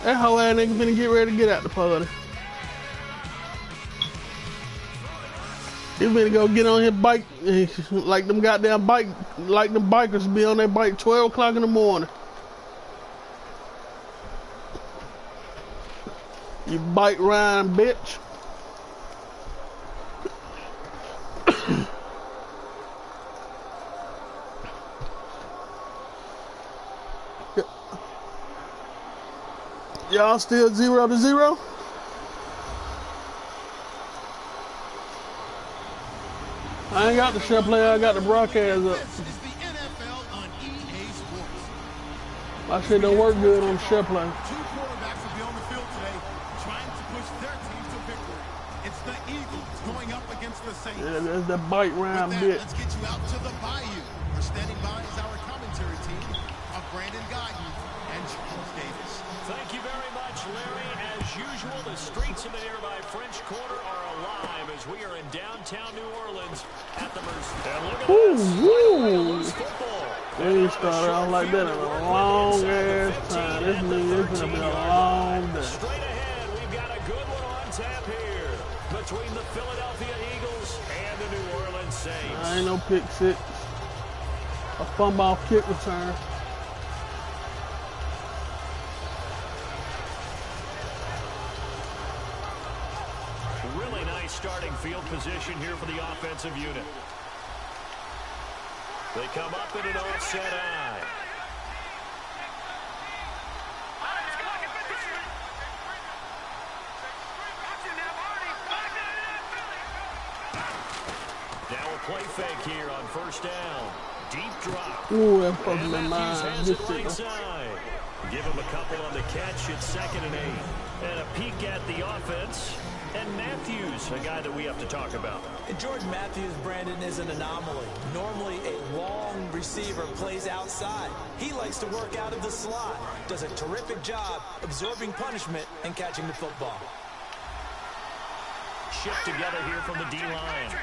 That whole ass nigga finna get ready to get out the party. He finna go get on his bike like them goddamn bike, like them bikers be on their bike 12 o'clock in the morning. You bike riding bitch. Y'all still 0-0? I ain't got the share player, I got the broadcast up. My shit don't work good on the share player. Two quarterbacks will be on the field today trying to push their team to victory. It's the Eagles going up against the Saints. Yeah, that's the bike round bitch. Let's get you out to the Bayou. We're standing by as our commentary team of Brandon Guyton and Charles Davis. Thank you very much, Larry. As usual, the streets of the nearby French Quarter are alive as we are in downtown New Orleans at the Mercy. And look at this. They ain't started off like that in a long ass time. This nigga is gonna be a long day. Straight ahead, we've got a good one on tap here between the Philadelphia Eagles and the New Orleans Saints. I ain't no pick six. A fumble off kick return. Really nice starting field position here for the offensive unit. They come up in an offset eye. Now a play fake here on first down. Deep drop. Ooh, that fucking And Matthews has it right mind. side. Give him a couple on the catch. It's 2nd and 8. And a peek at the offense. And Matthews, a guy that we have to talk about. And Jordan Matthews, Brandon, is an anomaly. Normally, a long receiver plays outside. He likes to work out of the slot. Does a terrific job absorbing punishment and catching the football. Shift together here from the D-line.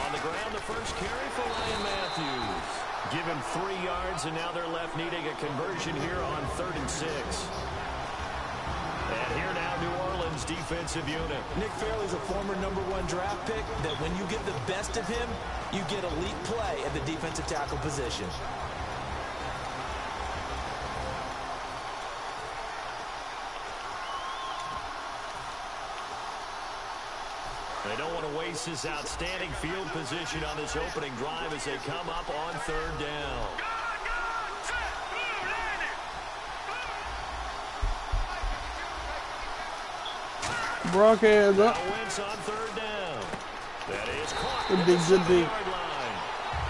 On the ground, the first carry for Ryan Matthews. Give him 3 yards, and now they're left needing a conversion here on 3rd and 6. And here now, New Orleans defensive unit. Nick Fairley's a former #1 draft pick that when you get the best of him, you get elite play at the defensive tackle position. They don't want to waste this outstanding field position on this opening drive as they come up on 3rd down. Broadcast up. Wentz on 3rd down. That is caught. Good D, good D.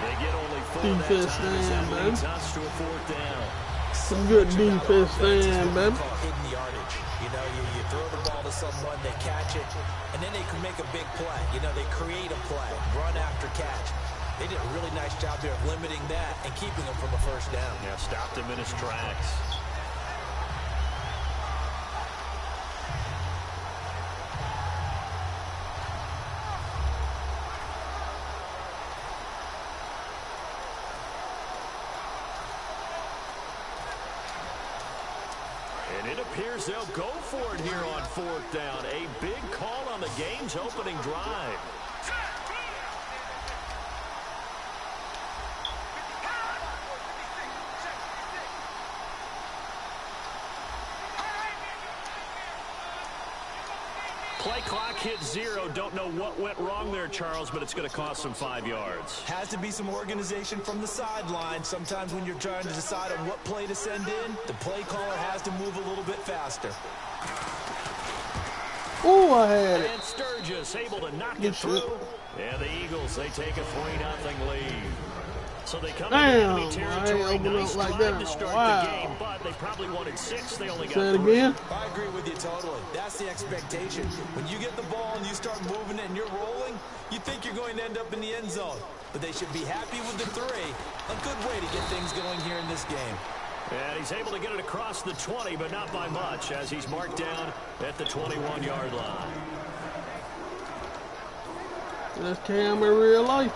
They get only 4 Defense that time as stand, that baby. leads us to a 4th down. Some good defense stand, baby. Hidden yardage. You know, you throw the ball to someone, they catch it, and then they can make a big play. You know, they create a play, run after catch. They did a really nice job there of limiting that and keeping him from a 1st down. Yeah, stopped him in his tracks. And it appears they'll go for it here on 4th down. A big call on the game's opening drive. Play clock hit 0. Don't know what went wrong there, Charles, but it's going to cost them 5 yards. Has to be some organization from the sideline. Sometimes when you're trying to decide on what play to send in, the play caller has to move a little bit faster. Ooh, I had it. And Sturgis able to knock it through. And the Eagles, they take a 3-0 lead. So they come into enemy territory. Nice like drive that. to start Wow. the game, but they probably wanted 6. They only got Say it 3. again. I agree with you totally. That's the expectation. When you get the ball and you start moving it and you're rolling, you think you're going to end up in the end zone. But they should be happy with the 3. A good way to get things going here in this game. And he's able to get it across the 20, but not by much, as he's marked down at the 21-yard line. That's Cam in real life.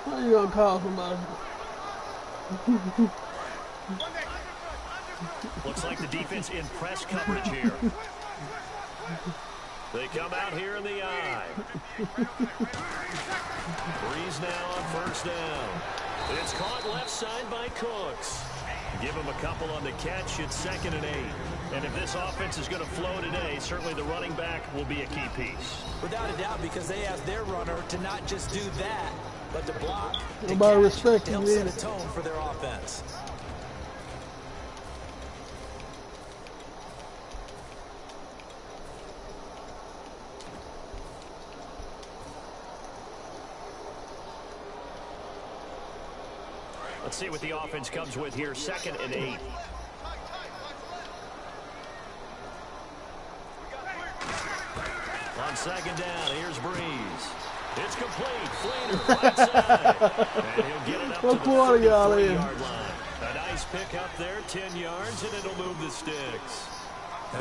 How you gonna call somebody? Looks like the defense in press coverage here. They come out here in the eye. Breeze now on first down. It's caught left side by Cooks. Give him a couple on the catch. It's 2nd and 8. And if this offense is going to flow today, certainly the running back will be a key piece. Without a doubt, because they asked their runner to not just do that, but to block, to Nobody catch, respect to him, help set either. a tone for their offense. Let's see what the offense comes with here. 2nd and 8. On 2nd down, here's Breeze. It's complete. Fleener, right side. And he'll get it up to the 43-yard line. A nice pick up there, 10 yards, and it'll move the sticks.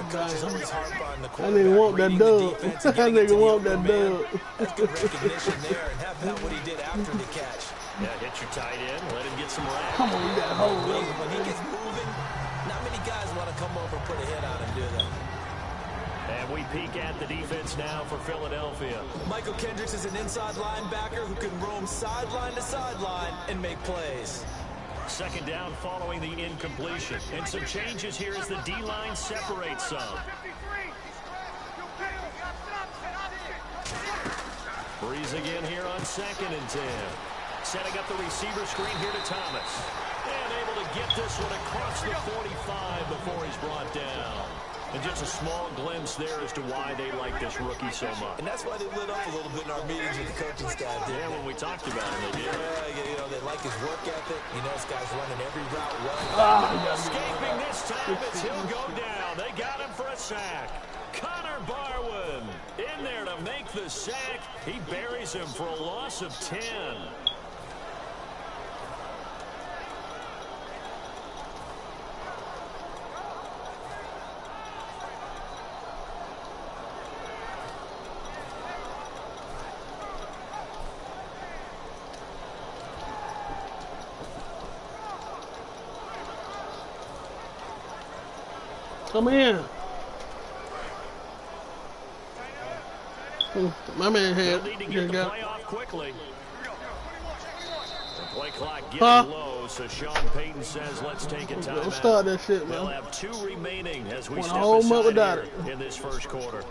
Coach is always hard on the That quarterback. nigga want that reading the dub. defense That and getting it to nigga the want open that man. dub. That's good recognition there, and how about what he did after the catch? Yeah, hit your tight end. Let him get some reps. Come on, you got a hold of him. When he gets moving, not many guys want to come over and put a hit on him, do they? And we peek at the defense now for Philadelphia. Michael Kendricks is an inside linebacker who can roam sideline to sideline and make plays. 2nd down following the incompletion. And some changes here as the D-line separates some. Breeze again here on 2nd and 10. Setting up the receiver screen here to Thomas. And able to get this one across the 45 before he's brought down. And just a small glimpse there as to why they like this rookie so much. And that's why they lit up a little bit in our meetings with the coaching staff. Yeah, when we talked about him, they did. Yeah, you know, they like his work ethic. You know, this guy's running every route well. Escaping this time as he'll go down. They got him for a sack. Connor Barwin in there to make the sack. He buries him for a loss of 10. Come in. My man They'll had need to get the got play off quickly. The play clock getting Huh? low, so Sean Payton says, let's take a Don't timeout. start that shit, They'll man. have 2 remaining as we Want a step whole month aside without here it. in this first quarter.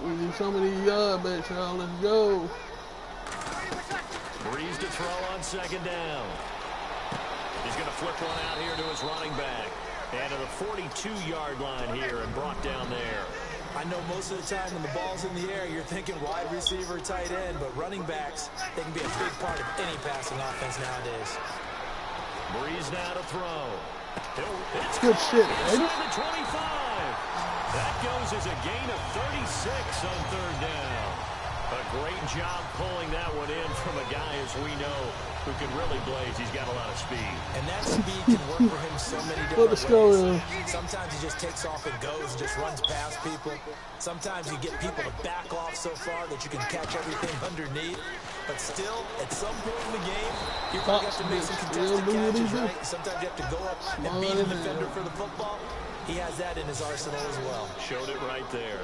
We need some of these yard backs, y'all. Let's go. Breeze to throw on 2nd down. He's going to flip one out here to his running back. And to the 42-yard line here and brought down there. I know most of the time when the ball's in the air, you're thinking wide receiver, tight end, but running backs, they can be a big part of any passing offense nowadays. Breeze now to throw. It's Good shit, baby. inside the 25. That goes as a gain of 36 on 3rd down. A great job pulling that one in from a guy, as we know, who can really blaze. He's got a lot of speed. And that speed can work for him so many What the different score ways. is? Sometimes he just takes off and goes and just runs past people. Sometimes you get people to back off so far that you can catch everything underneath. But still, at some point in the game, you're going to have to make some contested catches, right? Sometimes you have to go up and beat a defender for the football. He has that in his arsenal as well. Showed it right there.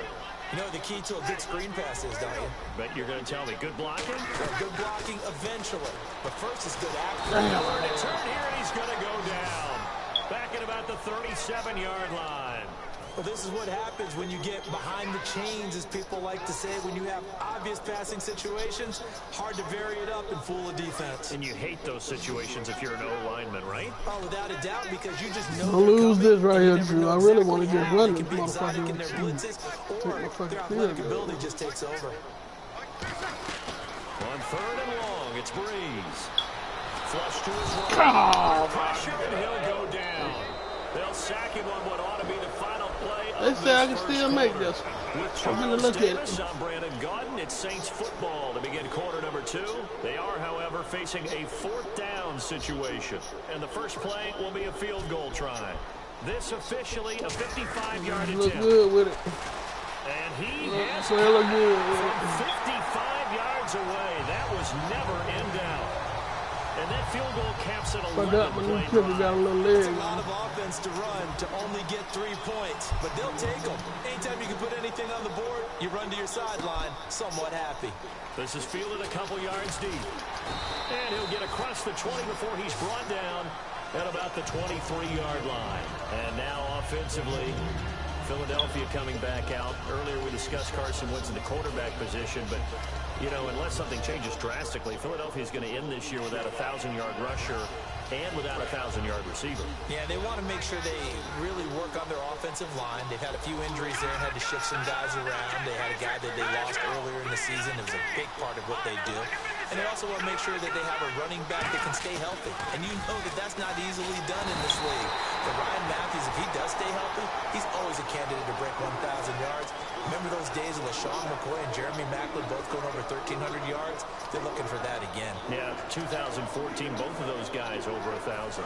You know what the key to a good screen pass is, don't you? Bet you're going to tell me. Good blocking? Good blocking eventually. But first it's good action. Turn it here, and he's going to go down. Back at about the 37-yard line. Well, this is what happens when you get behind the chains, as people like to say. When you have obvious passing situations, hard to vary it up and fool a defense. And you hate those situations if you're an O-lineman, right? Oh, without a doubt, because you just know Don't they're lose coming, this right and you here, never Drew. know I really exactly want to just how. run They this can be exotic in their motherfucker. blitzes, or motherfucker their field athletic goal. ability just takes over. On 3rd and long, it's Breeze. Flush to his right. Oh, Pressure, and he'll go down. They'll sack him on what ought to be the final play They of say I can this still first make quarter. this. With I'm gonna Charles look at it. Davis, I'm Brandon Gaudin. It's Saints football to begin quarter number 2. They are, however, facing a 4th down situation. And the first play will be a field goal try. This officially a 55-yard attempt. Look good with it. And he Look, has so they look good with from it. 55 yards away. That was never in doubt. And that field goal caps an But that one, 11-play Kipper got a drive. little It's leg a lot on of offense to run to only get 3 points, but they'll take them. Anytime you can put anything on the board, you run to your sideline, somewhat happy. This is fielded a couple yards deep. And he'll get across the 20 before he's brought down at about the 23-yard line. And now offensively, Philadelphia coming back out. Earlier we discussed Carson Wentz in the quarterback position, but, you know, unless something changes drastically, Philadelphia is going to end this year without a 1,000-yard rusher and without a 1,000-yard receiver. Yeah, they want to make sure they really work on their offensive line. They've had a few injuries there and had to shift some guys around. They had a guy that they lost earlier in the season. It was a big part of what they do. And they also want to make sure that they have a running back that can stay healthy. And you know that that's not easily done in this league. But Ryan Matthews, if he does stay healthy, he's always a candidate to break 1,000 yards. Remember those days of LaShawn McCoy and Jeremy Maclin both going over 1,300 yards? They're looking for that again. Yeah, 2014, both of those guys over 1,000.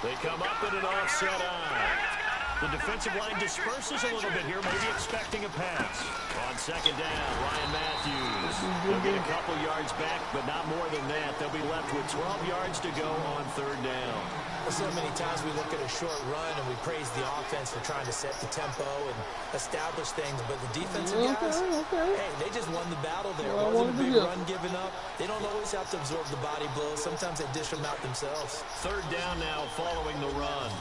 They come up in an offset eye. The defensive line disperses a little bit here, maybe expecting a pass. On second down, Ryan Matthews. They'll get a couple yards back, but not more than that. They'll be left with 12 yards to go on 3rd down. Well, so many times we look at a short run and we praise the offense for trying to set the tempo and establish things, but the defensive guys, hey, they just won the battle there. It wasn't a big run given up. They don't always have to absorb the body blows. Sometimes they dish them out themselves. 3rd down now following the run.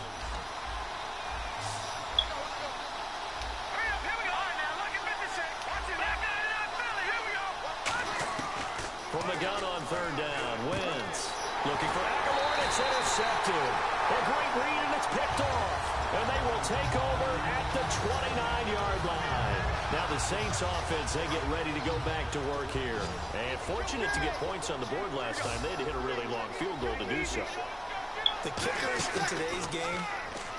From the gun on 3rd down, Wentz looking for Aguilar, and it's intercepted. A great read, and it's picked off. And they will take over at the 29-yard line. Now the Saints offense, they get ready to go back to work here. And fortunate to get points on the board last time. They had to hit a really long field goal to do so. The kickers in today's game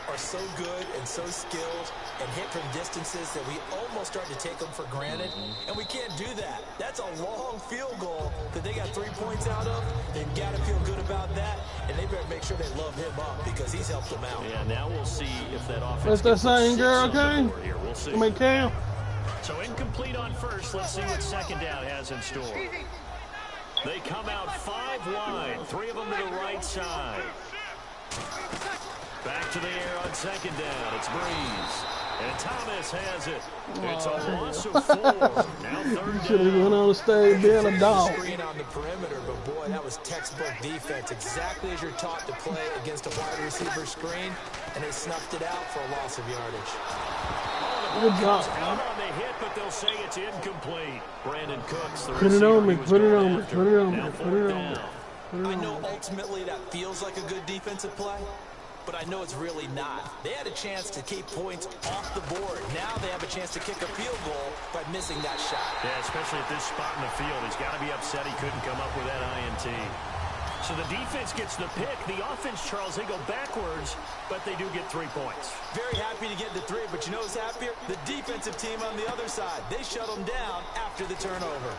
are so good and so skilled and hit from distances that we almost start to take them for granted, and we can't do that. That's a long field goal that they got 3 points out of. They've got to feel good about that, and they better make sure they love him up because he's helped them out. Yeah, now we'll see if that offense That's that same girl, Cam? okay? We'll see. I mean, Cam. So incomplete on first. Let's see what 2nd down has in store. They come out 5 wide, 3 of them to the right side. Back to the air on 2nd down. It's Breeze. And Thomas has it. It's a loss of 4. Now 3rd Should have went down. on the stage being a dog. Screen on the perimeter, but boy, that was textbook defense. Exactly as you're taught to play against a wide receiver screen, and they snuffed it out for a loss of yardage. Good job. Out on the hit, but they'll say it's incomplete. Brandon Cooks, the Put it on me, receiver he was put it going on me, after. put it on me, Now put 4th it on me. down. I know ultimately that feels like a good defensive play, but I know it's really not. They had a chance to keep points off the board. Now they have a chance to kick a field goal by missing that shot. Yeah, especially at this spot in the field. He's got to be upset he couldn't come up with that INT. So the defense gets the pick. The offense, Charles, they go backwards, but they do get 3 points. Very happy to get the 3, but you know who's happier? The defensive team on the other side. They shut them down after the turnover.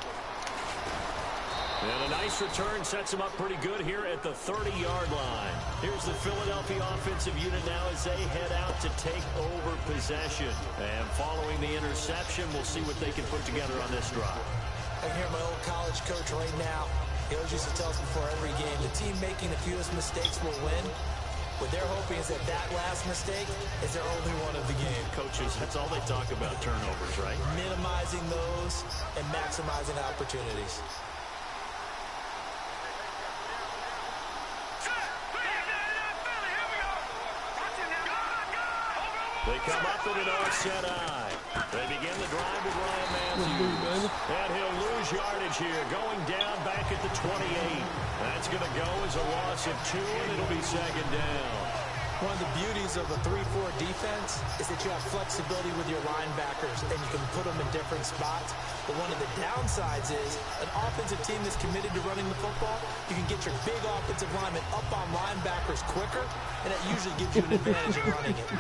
And a nice return sets them up pretty good here at the 30-yard line. Here's the Philadelphia offensive unit now as they head out to take over possession. And following the interception, we'll see what they can put together on this drive. I can hear my old college coach right now. He always used to tell us before every game, the team making the fewest mistakes will win. What they're hoping is that that last mistake is their only one of the game. Coaches, that's all they talk about, turnovers, right? Minimizing those and maximizing opportunities. They come up in an offset eye. They begin the drive with Ryan Matthews. And he'll lose yardage here, going down back at the 28. That's going to go as a loss of 2, and it'll be 2nd down. One of the beauties of a 3-4 defense is that you have flexibility with your linebackers, and you can put them in different spots. But one of the downsides is an offensive team that's committed to running the football, you can get your big offensive linemen up on linebackers quicker, and that usually gives you an advantage in running it.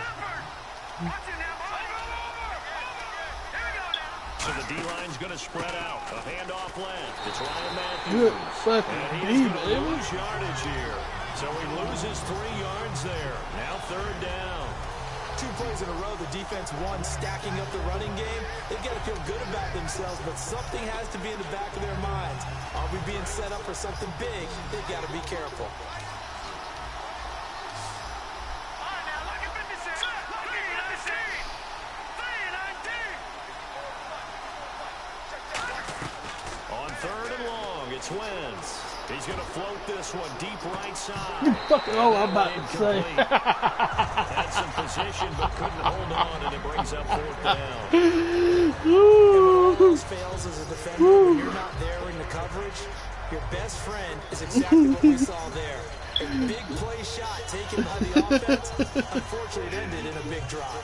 So the D-line's going to spread out. A handoff left. It's Ryan Matthews. Good fucking And D, he's going to baby. lose yardage here. So he loses 3 yards there. Now 3rd down. 2 plays in a row, the defense won, stacking up the running game. They've got to feel good about themselves, but something has to be in the back of their minds. Are we being set up for something big? They've got to be careful. On 3rd and long, it's Wentz. He's going to float this one deep right side. Fucking I'm about to say. Had some position, but couldn't hold on, and it brings up 4th down. This fails as a defender when you're not there in the coverage. Your best friend is exactly what we saw there. A big play shot taken by the offense. Unfortunately, it ended in a big drop.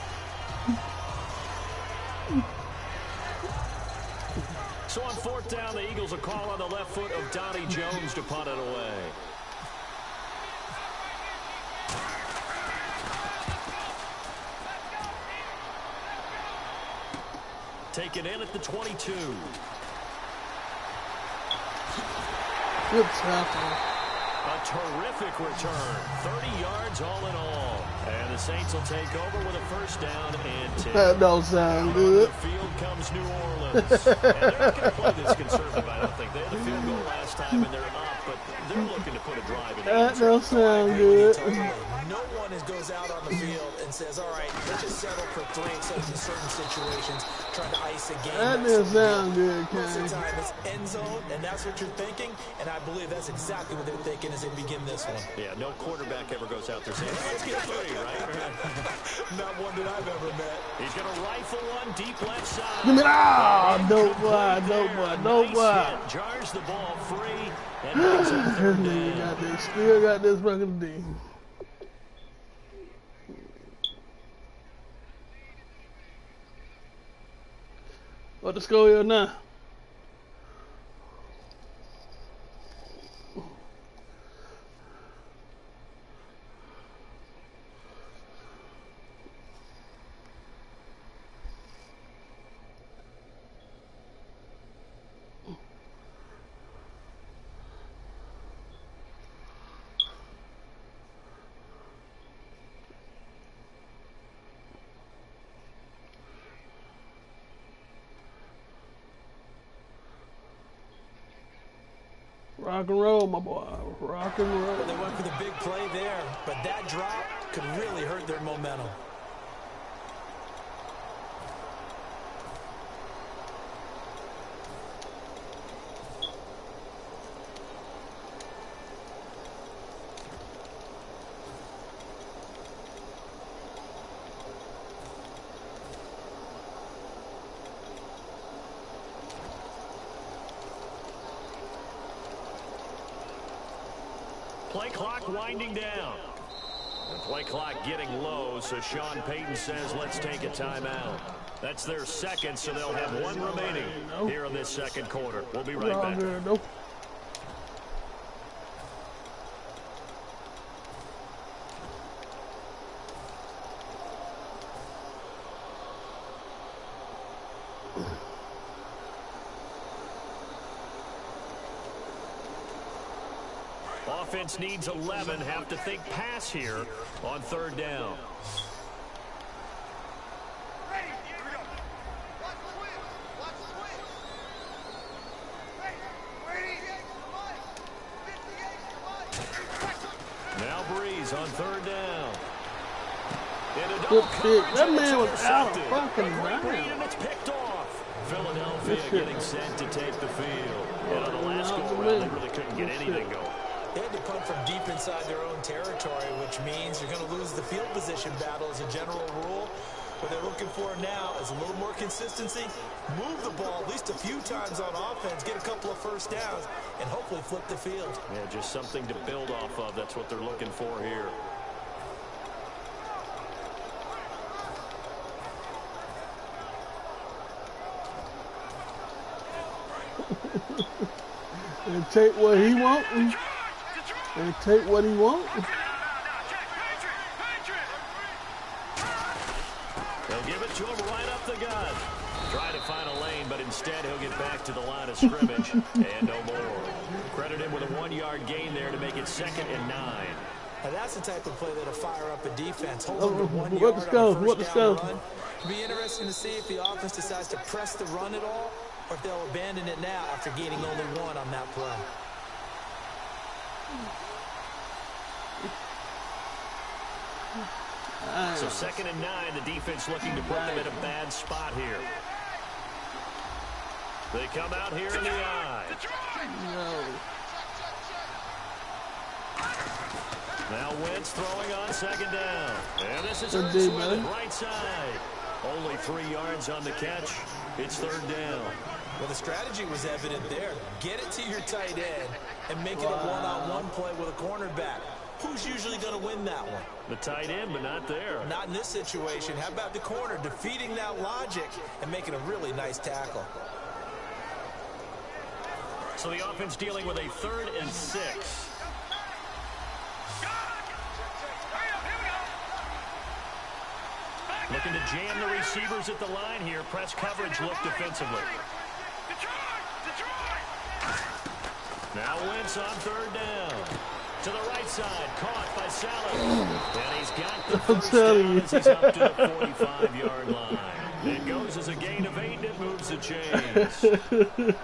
So on 4th down, the Eagles will call on the left foot of Donnie Jones to punt it away. Taken in at the 22. Good tackle. A terrific return. 30 yards all in all. And the Saints will take over with a 1st down and 10. That don't sound On good. the field comes New Orleans. And they're not going to play this conservative, I don't think. They had the field goal last time, and they're up, but they're looking to put a drive in. That don't sound good. No one goes out on the field and says, all right, let's just settle for 3 in certain situations, trying to ice a game. That didn't sound good, Most of Ken. the time, it's end zone, and that's what you're thinking, and I believe that's exactly what they're thinking as they begin this one. Yeah, no quarterback ever goes out there saying, let's get 3, right? Not one that I've ever met. He's going to rifle one deep left side. Give me dope boy, dope boy, dope boy. Nice hit. Jars the ball free and brings up 3rd down. Got this, still got this fucking D. What the score is now? Rock and roll, my boy. Rock and roll. They went for the big play there, but that drop could really hurt their momentum. Play clock winding down. The play clock getting low, so Sean Payton says, let's take a timeout. That's their 2nd, so they'll have 1 remaining here in this 2nd quarter. We'll be right back. Offense needs 11. Have to think pass here on 3rd down. Now Breeze on 3rd down. Good pick. That man was out of fucking bounds. And it's picked off. Philadelphia getting set to take the field. And on the last go-around, they really couldn't get anything going. They had to punt from deep inside their own territory, which means you're going to lose the field position battle as a general rule. What they're looking for now is a little more consistency, move the ball at least a few times on offense, get a couple of 1st downs, and hopefully flip the field. Yeah, just something to build off of. That's what they're looking for here. And take what he wants. And take what he wants. They'll give it to him right up the gut. Try to find a lane, but instead he'll get back to the line of scrimmage and no more. Credit him with a 1-yard gain there to make it 2nd and 9. Now that's the type of play that'll fire up a defense. Hold them to 1 yard What on the a first down run. It'll be interesting to see if the offense decides to press the run at all, or if they'll abandon it now after gaining only 1 on that play. So 2nd and 9, the defense looking to put them in a bad spot here. They come out here in the eye. No. Now Wentz throwing on 2nd down. And this is Good Ertz day, with man. it right side. Only 3 yards on the catch. It's 3rd down. Well, the strategy was evident there. Get it to your tight end and make it a one-on-one play with a cornerback. Who's usually going to win that one? The tight end, but not there. Not in this situation. How about the corner defeating that logic and making a really nice tackle? So the offense dealing with a 3rd and 6. Looking to jam the receivers at the line here. Press coverage look defensively. Now Wentz on 3rd down. To the right side, caught by Salah. And he's got the first down as he's up to the 45-yard line. It goes as a gain of 8, and it moves the chains.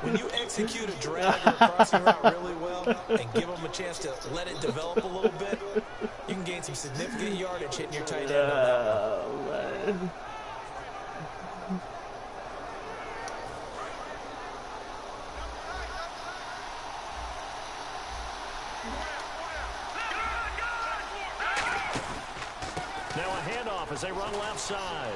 When you execute a drag or a crossing route really well and give them a chance to let it develop a little bit, you can gain some significant yardage hitting your tight end on that one. Man. Now a handoff as they run left side.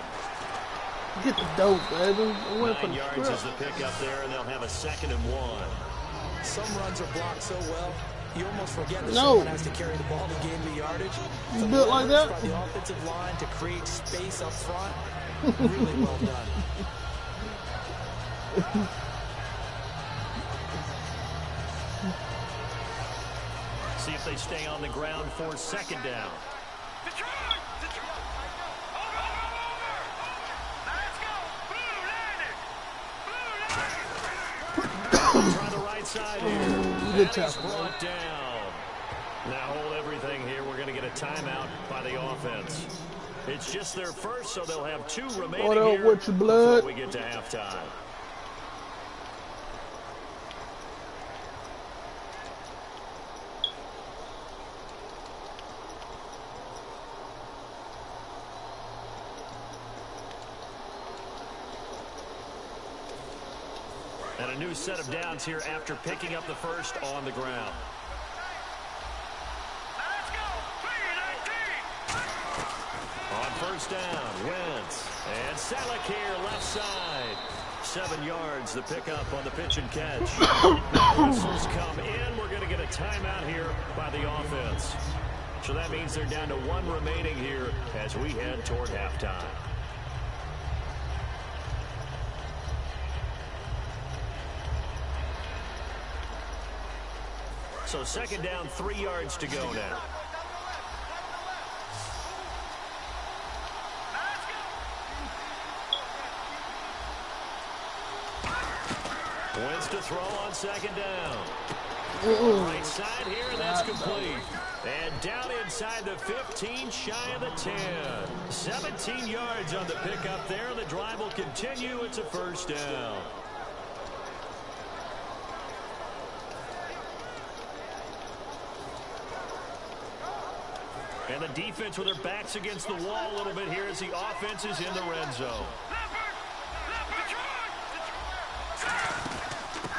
Get the dope, baby. I went for 9 the yards is script. the pickup there, and they'll have a 2nd and 1. Some runs are blocked so well, you almost forget that No. someone has to carry the ball to gain the yardage. You Some built like efforts that? by the offensive line to create space up front. Really well done. See if they stay on the ground for 2nd down. Try the right side here. And Good he's tackle, brought down. Now hold everything here. We're going to get a timeout by the offense. It's just their first, so they'll have 2 remaining What up here with your blood? before we get to halftime. And a new set of downs here after picking up the first on the ground. On 1st down, Wentz. And Salek here, left side. 7 yards, the pickup on the pitch and catch. Whistles come in. We're going to get a timeout here by the offense. So that means they're down to 1 remaining here as we head toward halftime. So 2nd down, 3 yards to go now. Wentz to throw on 2nd down. Right side here, and that's complete. And down inside the 15, shy of the 10. 17 yards on the pickup there. The drive will continue. It's a 1st down. And the defense with their backs against the wall a little bit here as the offense is in the red zone.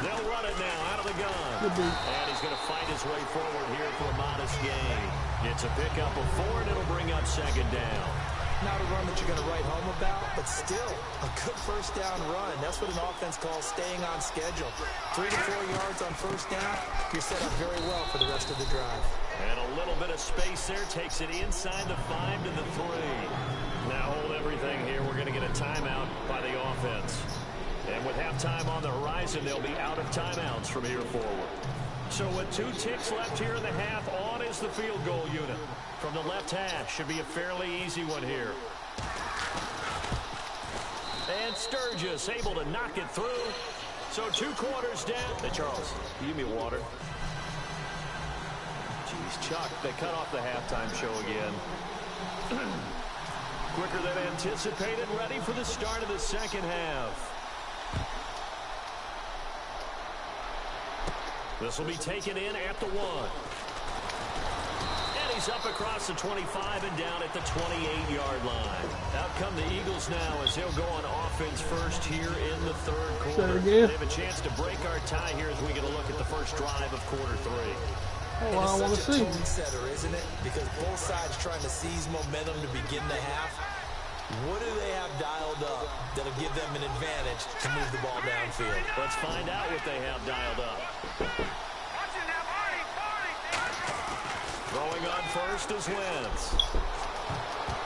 They'll run it now out of the gun. And he's going to fight his way forward here for a modest gain. It's a pickup of 4, and it'll bring up 2nd down. Not a run that you're going to write home about, but still a good 1st down run. That's what an offense calls staying on schedule. 3 to 4 yards on 1st down, you're set up very well for the rest of the drive. And a little bit of space there takes it inside the 5 to the 3. Now hold everything here. We're going to get a timeout by the offense. And with halftime on the horizon, they'll be out of timeouts from here forward. So with 2 ticks left here in the half, on is the field goal unit. From the left hash, should be a fairly easy one here. And Sturgis able to knock it through. So 2 quarters down. Hey, Charles, give me water. Jeez, Chuck, they cut off the halftime show again. Quicker than anticipated, ready for the start of the second half. This will be taken in at the 1. And he's up across the 25 and down at the 28-yard line. Out come the Eagles now as they'll go on offense first here in the third quarter. They have a chance to break our tie here as we get a look at the first drive of quarter 3. Oh, well, I want to see. It's such a tone setter, isn't it? Because both sides trying to seize momentum to begin the half. What do they have dialed up that'll give them an advantage to move the ball downfield? Let's find out what they have dialed up. Throwing on first is Wentz.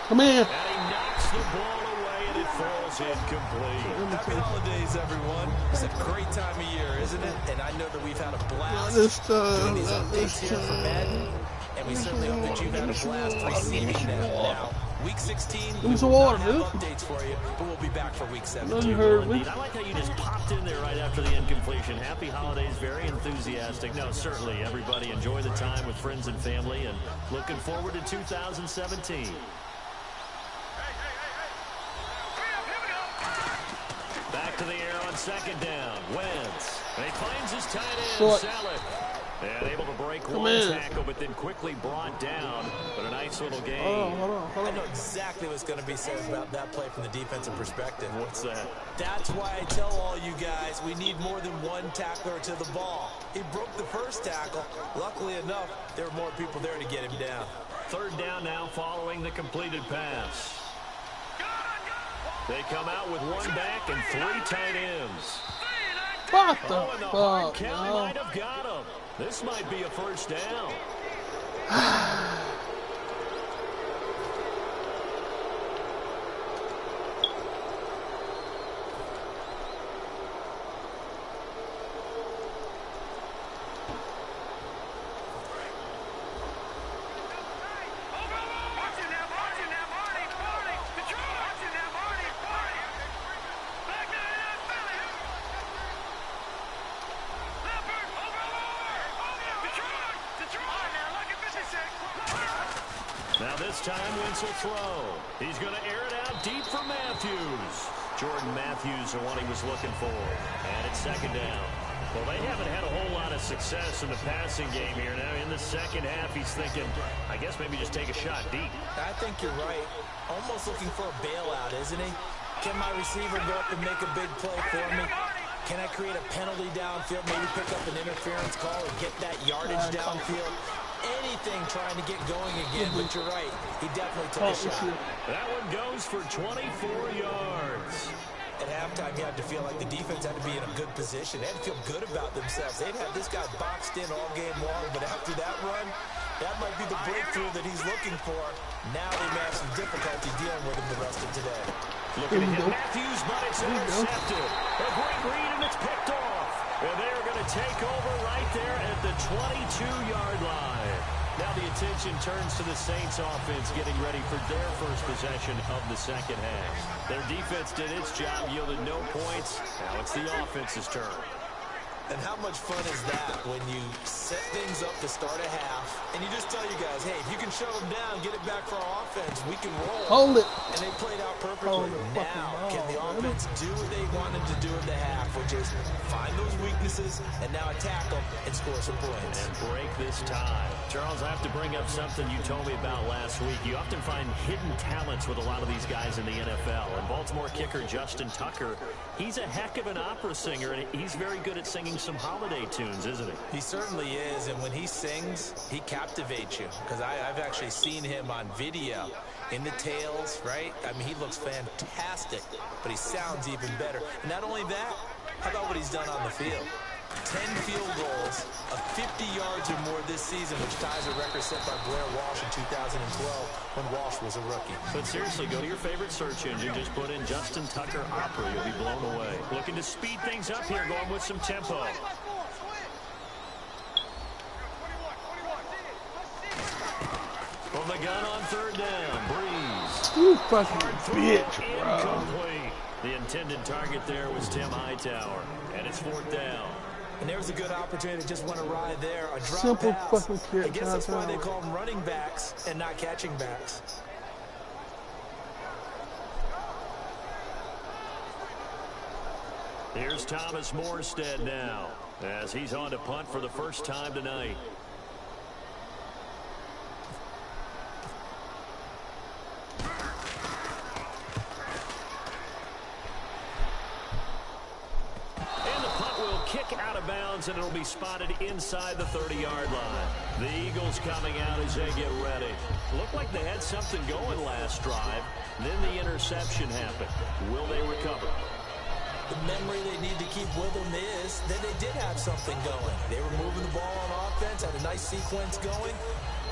Come in. And he knocks the ball away, and it falls incomplete. Happy holidays, everyone. It's a great time of year, isn't it? And I know that we've had a blast doing these updates here for Madden. And we certainly hope that you've had a blast receiving them. Now, Week 16, we will not have updates for you, but we'll be back for Week 17. You heard me. I like how you just popped in there right after the incompletion. Happy holidays, very enthusiastic. No, certainly, everybody enjoy the time with friends and family, and looking forward to 2017. Back to the air on second down. Wentz. And he finds his tight end, Salek. And able to break one tackle, but then quickly brought down. But a nice little game. Hold on. I know exactly what's going to be said about that play from the defensive perspective. What's that? That's why I tell all you guys we need more than one tackler to the ball. He broke the first tackle. Luckily enough, there were more people there to get him down. Third down now following the completed pass. They come out with 1 back and 3 tight ends. What the and the hard count might have got him. This might be a first down. Now this time, Wentz will throw. He's going to air it out deep for Matthews. Jordan Matthews, the one he was looking for. And it's second down. Well, they haven't had a whole lot of success in the passing game here. Now in the second half, he's thinking, I guess maybe just take a shot deep. I think you're right. Almost looking for a bailout, isn't he? Can my receiver go up and make a big play for me? Can I create a penalty downfield, maybe pick up an interference call and get that yardage downfield? Anything trying to get going again, but you're right. He definitely took a shot. That one goes for 24 yards. At halftime, you had to feel like the defense had to be in a good position. They had to feel good about themselves. They'd had this guy boxed in all game long, but after that run, that might be the breakthrough that he's looking for. Now they may have some difficulty dealing with him the rest of today. Looking to hit Matthews, but it's intercepted. A great read, and it's picked off. And they're going to take over right there at the 22-yard line. Now the attention turns to the Saints offense getting ready for their first possession of the second half. Their defense did its job, yielded no points. Now it's the offense's turn. And how much fun is that when you set things up to start a half and you just tell you guys, hey, if you can shut them down, get it back for our offense, we can roll. Hold it. And they played out perfectly. Now, can the offense do what they wanted to do in the half, which is find those weaknesses and now attack them and score some points. And break this tie. Charles, I have to bring up something you told me about last week. You often find hidden talents with a lot of these guys in the NFL. And Baltimore kicker Justin Tucker, he's a heck of an opera singer, and he's very good at singing some holiday tunes, isn't he? He certainly is, and when he sings, he captivates you. Because I've actually seen him on video in the tails, right? I mean, he looks fantastic, but he sounds even better. And not only that, how about what he's done on the field? 10 field goals of 50 yards or more this season, which ties a record set by Blair Walsh in 2012 when Walsh was a rookie. But seriously, go to your favorite search engine. Just put in Justin Tucker Opera. You'll be blown away. Looking to speed things up here, going with some tempo. From the gun on third down, Breeze. You fucking bitch, bro. Incomplete. The intended target there was Tim Hightower, and it's fourth down. And there's a good opportunity to just want to ride there. A drop Simple pass. fucking kid. I guess that's why they call them running backs and not catching backs. Here's Thomas Morstead now, as he's on to punt for the first time tonight. Out of bounds, and it'll be spotted inside the 30-yard line. The Eagles coming out as they get ready. Looked like they had something going last drive. Then the interception happened. Will they recover? The memory they need to keep with them is that they did have something going. They were moving the ball on offense, had a nice sequence going.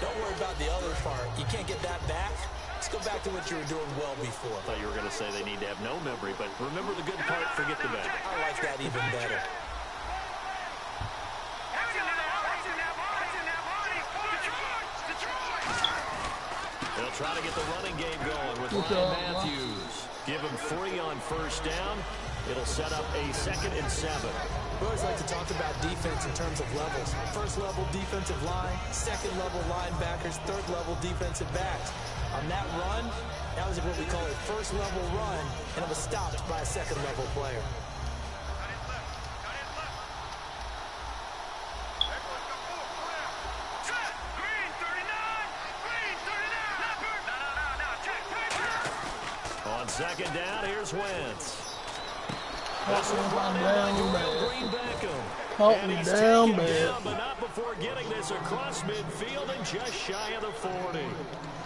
Don't worry about the other part. You can't get that back. Let's go back to what you were doing well before. I thought you were going to say they need to have no memory, but remember the good part, forget the bad. I like that even better. They'll try to get the running game going with Ryan Matthews. Give him 3 on first down. It'll set up a 2nd and 7. We always like to talk about defense in terms of levels. First level defensive line, second level linebackers, third level defensive backs. On that run, that was what we call a first level run, and it was stopped by a second level player. On second down, here's Wentz. Caught me down bad. And he's taken down, but not before getting this across midfield and just shy of the 40.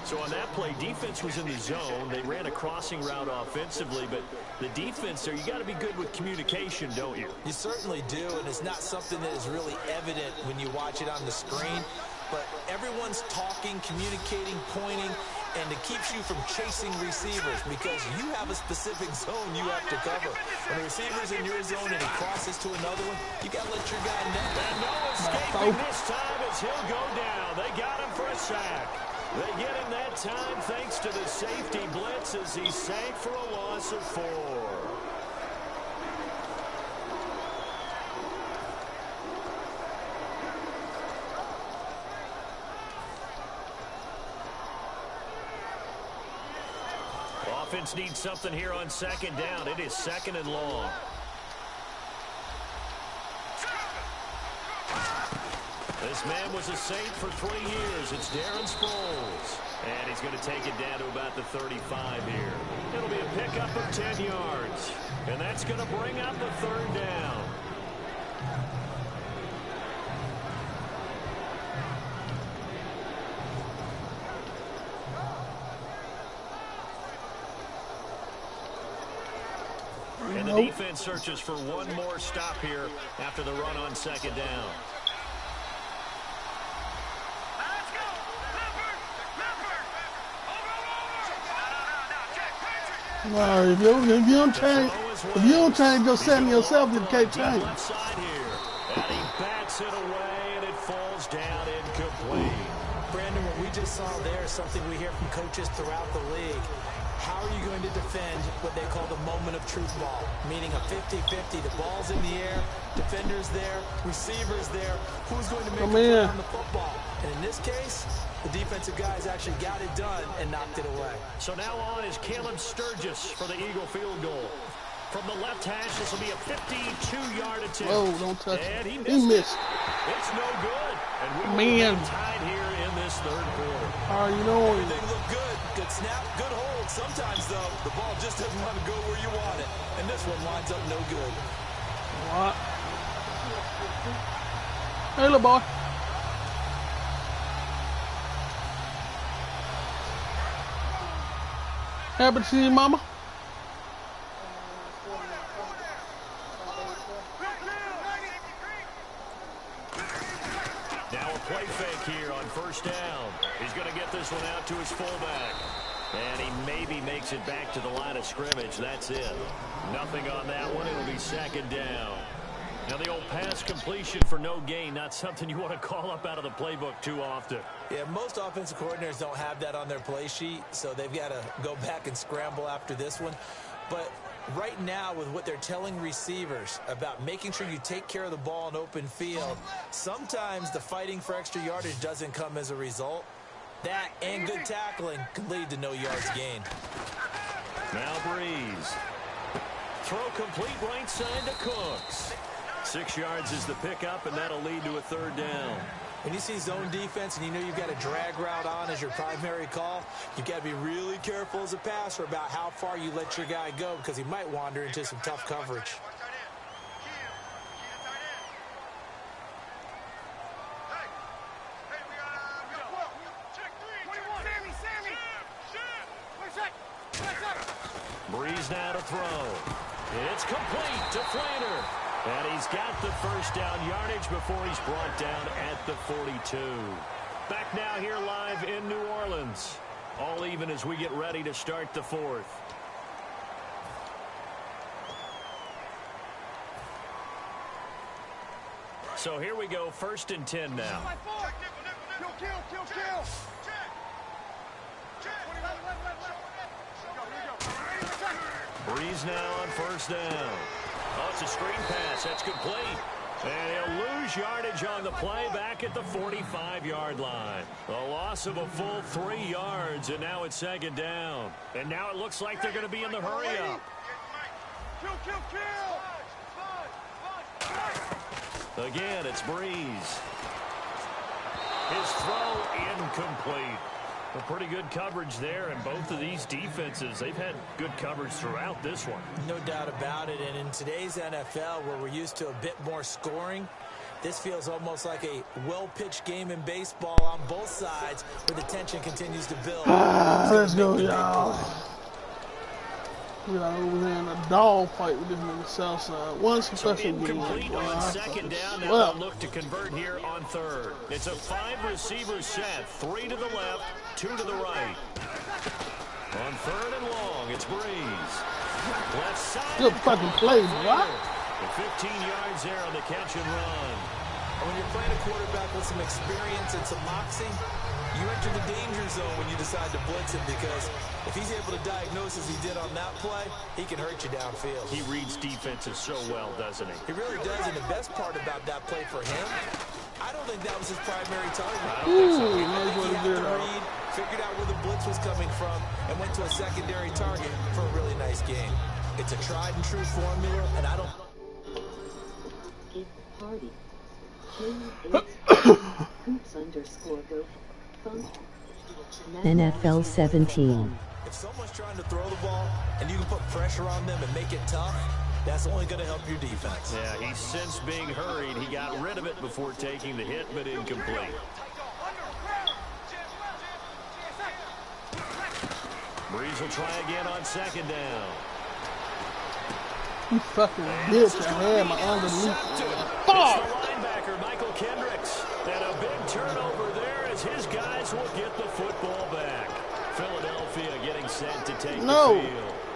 So on that play, defense was in the zone. They ran a crossing route offensively, but the defense there, you got to be good with communication, don't you? You certainly do, and it's not something that is really evident when you watch it on the screen. But everyone's talking, communicating, pointing, and it keeps you from chasing receivers because you have a specific zone you have to cover. When the receiver's in your zone and he crosses to another one, you got to let your guy know. And no escaping this time as he'll go down. They got him for a sack. They get him that time thanks to the safety blitz as he sank for a loss of 4. Offense needs something here on second down. It is 2nd and long. This man was a Saint for 3 years. It's Darren Sproles. And he's going to take it down to about the 35 here. It'll be a pickup of 10 yards. And that's going to bring up the 3rd down. And the defense searches for one more stop here after the run on second down. No, if you don't change your setting yourself, you can't change. Left side here, and he bats it away, and it falls down incomplete. Brandon, what we just saw there is something we hear from coaches throughout the league. How are you going to defend what they call the moment of truth ball? Meaning a 50-50. The ball's in the air, defenders there, receivers there. Who's going to make the play on the football? And in this case, the defensive guys actually got it done and knocked it away. So now on is Caleb Sturgis for the Eagle field goal. From the left hash, this will be a 52-yard attempt. Oh, don't touch it. He missed. It's no good. And we will be tied here in this 3rd quarter. You know. Everything looked good. Good snap, good hold. Sometimes, though, the ball just doesn't want to go where you want it. And this one lines up no good. What? Hey, little boy. Happy to see you, mama. first down. He's going to get this one out to his fullback. And he maybe makes it back to the line of scrimmage. That's it. Nothing on that one. It'll be second down. Now, the old pass completion for no gain, not something you want to call up out of the playbook too often. Yeah, most offensive coordinators don't have that on their play sheet, so they've got to go back and scramble after this one. But right now, with what they're telling receivers about making sure you take care of the ball in open field, sometimes the fighting for extra yardage doesn't come as a result. That and good tackling can lead to no yards gained. Now Breeze. Throw complete right side to Cooks. 6 yards is the pickup, and that'll lead to a third down. When you see zone defense and you know you've got a drag route on as your primary call, you've got to be really careful as a passer about how far you let your guy go because he might wander into some tough coverage. Breeze now to throw. It's complete to Flanner. And he's got the first down yardage before he's brought down at the 42. Back now here live in New Orleans. All even as we get ready to start the fourth. So here we go, 1st and 10 now. Breeze now on first down. Oh, it's a screen pass. That's complete. And he'll lose yardage on the play back at the 45-yard line. A loss of a full 3 yards, and now it's second down. And now it looks like they're going to be in the hurry-up. Again, it's Breeze. His throw incomplete. A pretty good coverage there, and both of these defenses, they've had good coverage throughout this one. No doubt about it, and in today's NFL, where we're used to a bit more scoring, this feels almost like a well-pitched game in baseball on both sides, where the tension continues to build. Let's go, y'all. We are over here in a dog fight with this nigga Southside. One special incomplete on second down. Now they'll look to convert here on third. It's a 5-receiver set. 3 to the left, 2 to the right. On third and long, it's Breeze. Left side. Good fucking play, what? 15 yards there on the catch and run. When you're playing a quarterback with some experience and some moxie, you enter the danger zone when you decide to blitz him, because if he's able to diagnose as he did on that play, he can hurt you downfield. He reads defenses so well, doesn't he? He really does, and the best part about that play for him, I don't think that was his primary target. He had to read, figured out where the blitz was coming from, and went to a secondary target for a really nice game. It's a tried and true formula, and I don't... Party. NFL 17. If someone's trying to throw the ball and you can put pressure on them and make it tough, that's only going to help your defense. Yeah, he's since being hurried. He got rid of it before taking the hit, but incomplete. Breeze will try again on second down. You fucking bitch, I had my underneath. Fuck! It's the linebacker, Michael Kendricks. And a big turnover there as his guys will get the football back. Philadelphia getting set to take the field.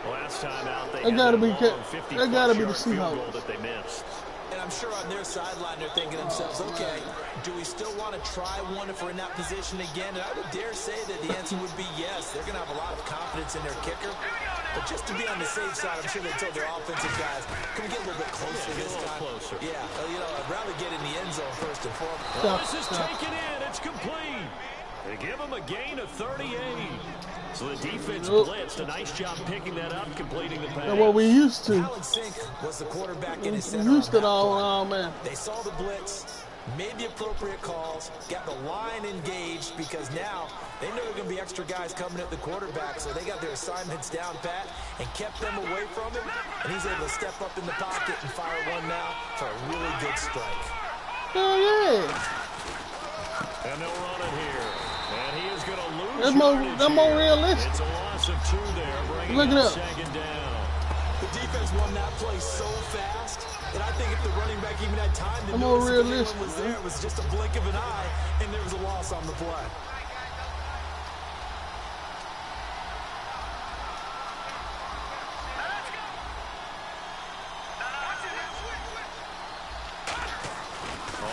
Last time out, they gotta be the Seahawks that they missed. And I'm sure on their sideline they're thinking to themselves, okay, do we still want to try one if we're in that position again? And I would dare say that the answer would be yes. They're going to have a lot of confidence in their kicker. But just to be on the safe side, I'm sure they told their offensive guys, can we get a little bit closer this time? Closer. Yeah, you know, I'd rather get in the end zone first and foremost. This is taken in. It's complete. They give him a gain of 38. So the defense blitzed. A nice job picking that up, completing the pass. That's what we used to. Alan Sink was the quarterback in his center. We used to all, man. They saw the blitz, made the appropriate calls, got the line engaged, because now they know there are going to be extra guys coming at the quarterback, so they got their assignments down pat and kept them away from him, and he's able to step up in the pocket and fire one now for a really good strike. Hell yeah. And they'll run it here. And he is going to lose. That's more realistic. It's a loss of 2 there, bringing Look it up. second down. The The defense won that play so fast, and I think if the running back even had time to I'm more notice if anyone realistic, was there, it was just a blink of an eye, and there was a loss on the play.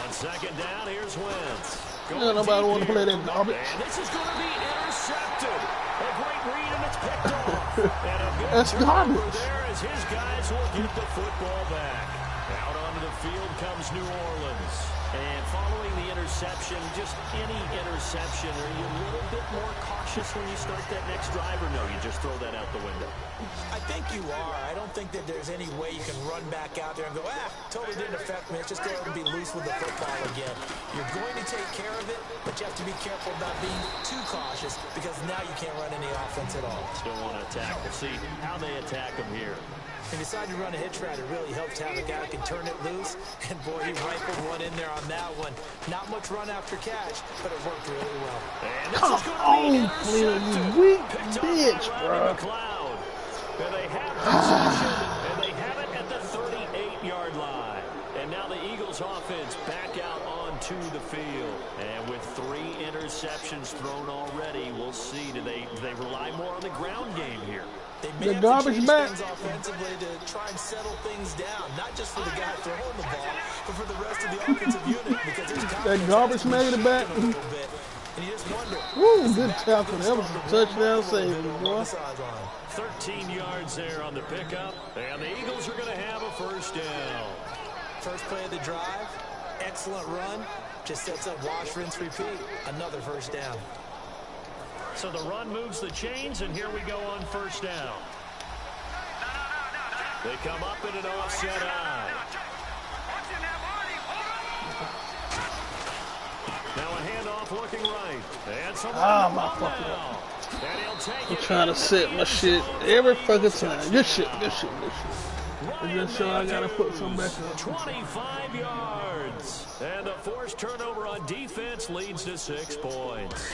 On second down, here's Wentz. Nobody want to play that garbage. And this is going to be intercepted. A great read, and it's picked off. And a big That's turnover garbage. there as his guys will get the football back. Out onto the field comes New Orleans. And following the interception, just any interception, are you a little bit more cautious when you start that next drive, or no, you just throw that out the window? I think you are. I don't think that there's any way you can run back out there and go, totally didn't affect me. Let's just go ahead and be loose with the football again. You're going to take care of it, but you have to be careful about being too cautious because now you can't run any offense at all. Still want to attack. We'll see how they attack him here. They decided to run a hitch route. It really helps to have a guy who can turn it loose. And, boy, he rifled one in there on that one. Not much run after catch, but it worked really well. And this Come is going to be on, Flynn, you intercepted. weak Picked up bitch, by bro. Rodney McLeod. And they have possession, and they have it at the 38-yard line. And now the Eagles offense back out onto the field. And with 3 interceptions thrown already, we'll see. Do they rely more on the ground game here? They may The have garbage to change back. things offensively to try and settle things down, not just for the guy throwing the ball, but for the rest of the offensive unit. Because there's That garbage made it back. a little bit, and you just wonder. Woo, good tackle. That was a touchdown save, boy. 13 yards there on the pickup, and the Eagles are going to have a first down. First play of the drive, excellent run, just sets up wash, rinse, repeat. Another first down. So the run moves the chains, and here we go on first down. They come up in an offset eye. Now a handoff looking right. And someone my fucking now. And he'll take I'm it. trying to set my shit every fucking time. Good shit, good shit, good shit. I'm just sure I gotta put some back up. 25 yards. And a forced turnover on defense leads to 6 points.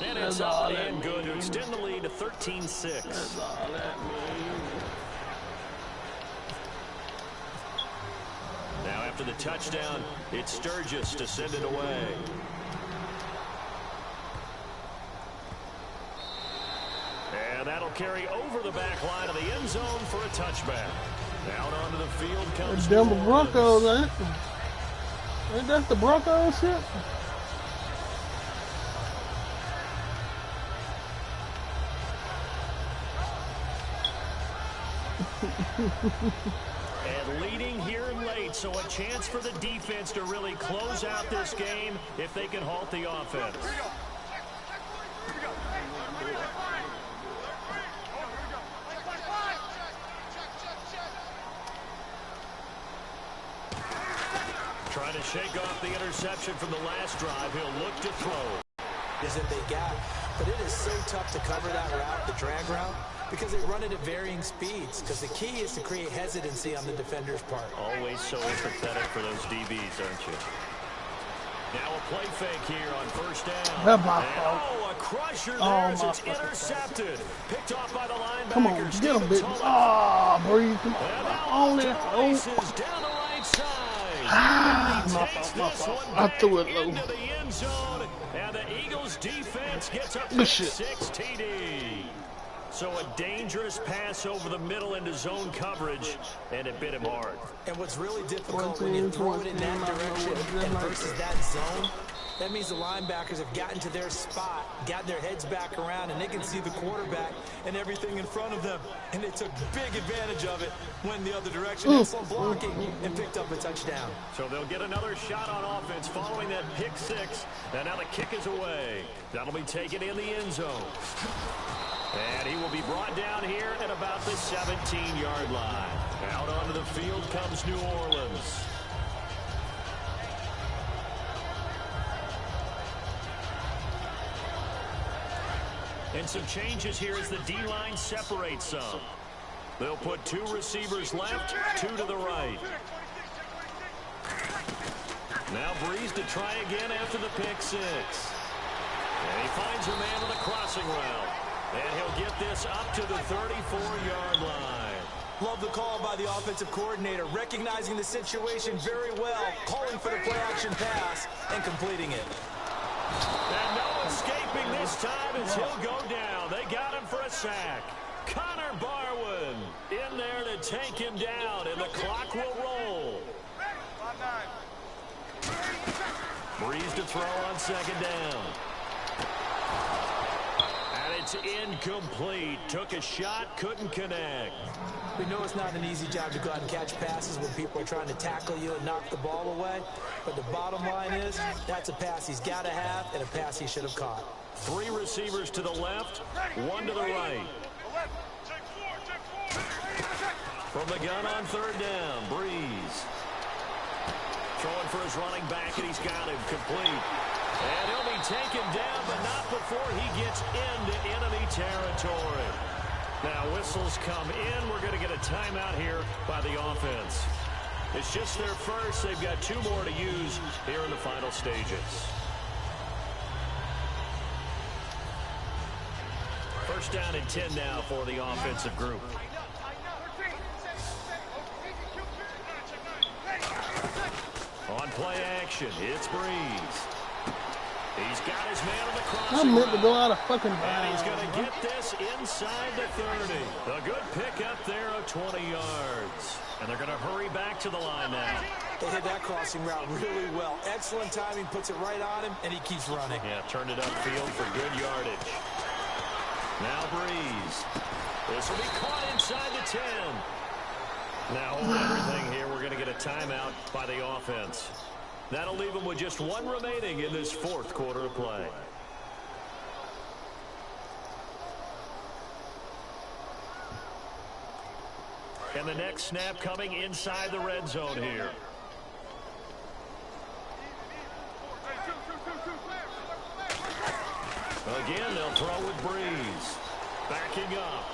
And it's That's all up that and good to means. extend the lead to 13-6. That's all that means. Now after the touchdown, it's Sturgis to send it away. And that'll carry over the back line of the end zone for a touchback. Out onto the field comes The Denver New Broncos, Orleans. ain't it? Ain't that the Broncos shit? And leading here late, so a chance for the defense to really close out this game if they can halt the offense. Trying to shake off the interception from the last drive. He'll look to throw. Is that they got, but it is so tough to cover that route, the drag route, because they run it at varying speeds. Because the key is to create hesitancy on the defender's part. Always so empathetic for those DBs, aren't you? Now a play fake here on first down. That's my And, fault. a crusher Oh, there as my it's fucking fault. intercepted. Picked off by the linebacker. Come on, get him, Stephen bitch. Tulloch. Ah, breathe. Come And now on. Only. to the Oh, races down the right side. Ah, And he my takes fault, my this fault. one I back threw it low. into the end zone, and the Eagles defense gets up Good to shit. 6 TD. So a dangerous pass over the middle into zone coverage, and it bit him hard. And what's really difficult when you throw it in that direction and versus that zone, that means the linebackers have gotten to their spot, got their heads back around, and they can see the quarterback and everything in front of them. And they took big advantage of it, went the other direction, had some blocking, and picked up a touchdown. So they'll get another shot on offense following that pick six. And now the kick is away. That'll be taken in the end zone. And he will be brought down here at about the 17-yard line. Out onto the field comes New Orleans. And some changes here as the D-line separates some. They'll put 2 receivers left, 2 to the right. Now Breeze to try again after the pick six. And he finds a man with a crossing route. And he'll get this up to the 34-yard line. Love the call by the offensive coordinator, recognizing the situation very well, calling for the play-action pass, and completing it. And no escaping this time as he'll go down. They got him for a sack. Connor Barwin in there to take him down, and the clock will roll. Breeze to throw on second down. And it's incomplete. Took a shot, couldn't connect. We know it's not an easy job to go out and catch passes when people are trying to tackle you and knock the ball away. But the bottom line is, that's a pass he's got to have and a pass he should have caught. 3 receivers to the left, 1 to the right. From the gun on third down, Breeze. Throwing for his running back, and he's got him complete. And he'll be taken down, but not before he gets into enemy territory. Now, whistles come in. We're going to get a timeout here by the offense. It's just their first. They've got 2 more to use here in the final stages. First down and 10 now for the offensive group. On play action, it's Breeze. He's got his man on the crossing I meant to route. go out of fucking And he's bounds. going to get this inside the 30. A good pickup there of 20 yards. And they're going to hurry back to the line now. They hit that crossing route really well. Excellent timing, puts it right on him, and he keeps running. Yeah, turned it upfield for good yardage. Now Breeze. This will be caught inside the 10. Now, hold everything here. We're going to get a timeout by the offense. That'll leave them with just 1 remaining in this 4th quarter of play. And the next snap coming inside the red zone here. Again, they'll throw with Breeze. Backing up.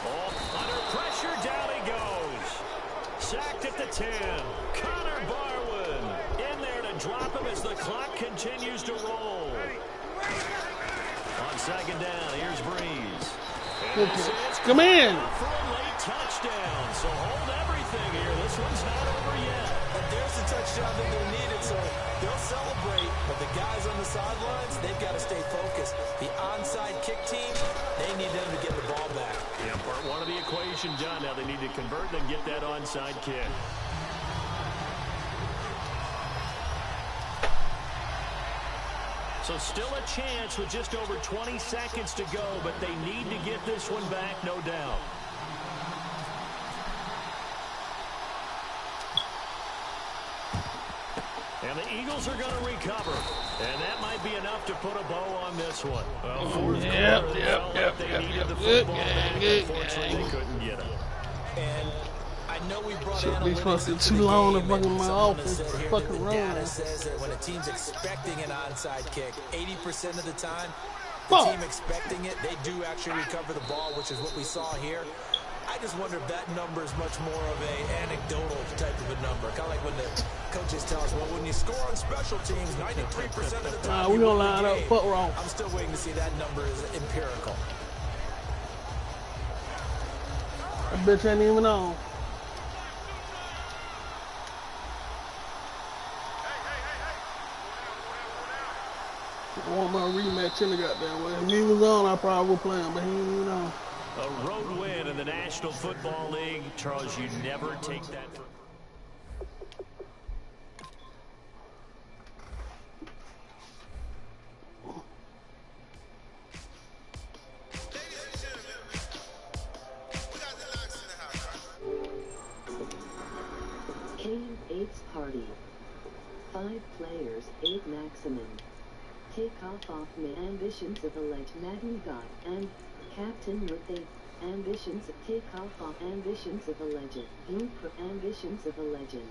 Oh, under pressure, down he goes. Sacked at the 10. Connor Barwin in there to drop him as the clock continues to roll. On second down, here's Breeze. Come in. For a late touchdown. So hold everything here. This one's not over yet. But there's the touchdown that they needed, so they'll celebrate. But the guys on the sidelines, they've got to stay focused. The onside kick team, they need them to get the ball back. Yeah, part 1 of the equation done. Now they need to convert and get that onside kick. So still a chance with just over 20 seconds to go, but they need to get this one back, no doubt. And the Eagles are going to recover. And that might be enough to put a bow on this one. Well, 4th quarter, they felt like they needed the football back. Unfortunately, they couldn't get it. And I know we brought Should be analytics fucking into too the long game, to fucking and my someone offense has said here fucking that the run. data says that when a team's expecting an onside kick, 80% of the time, the Fuck. team expecting it, they do actually recover the ball, which is what we saw here. I just wonder if that number is much more of a anecdotal type of a number. Kind of like when the coaches tell us, well, when you score on special teams, 93% of the time, Nah, we you gonna win line the up. game. Fuck wrong. I'm still waiting to see that number is empirical. That bitch ain't even on. I want my rematch in the goddamn way. If he was on, I probably would play him, but he ain't even on. A road win in the National Football League. Charles, you never take that for... K8's party. 5 players, 8 maximum. Take off my ambitions of a light Madden God and Captain with the ambitions take off ambitions of a legend. View for ambitions of a legend.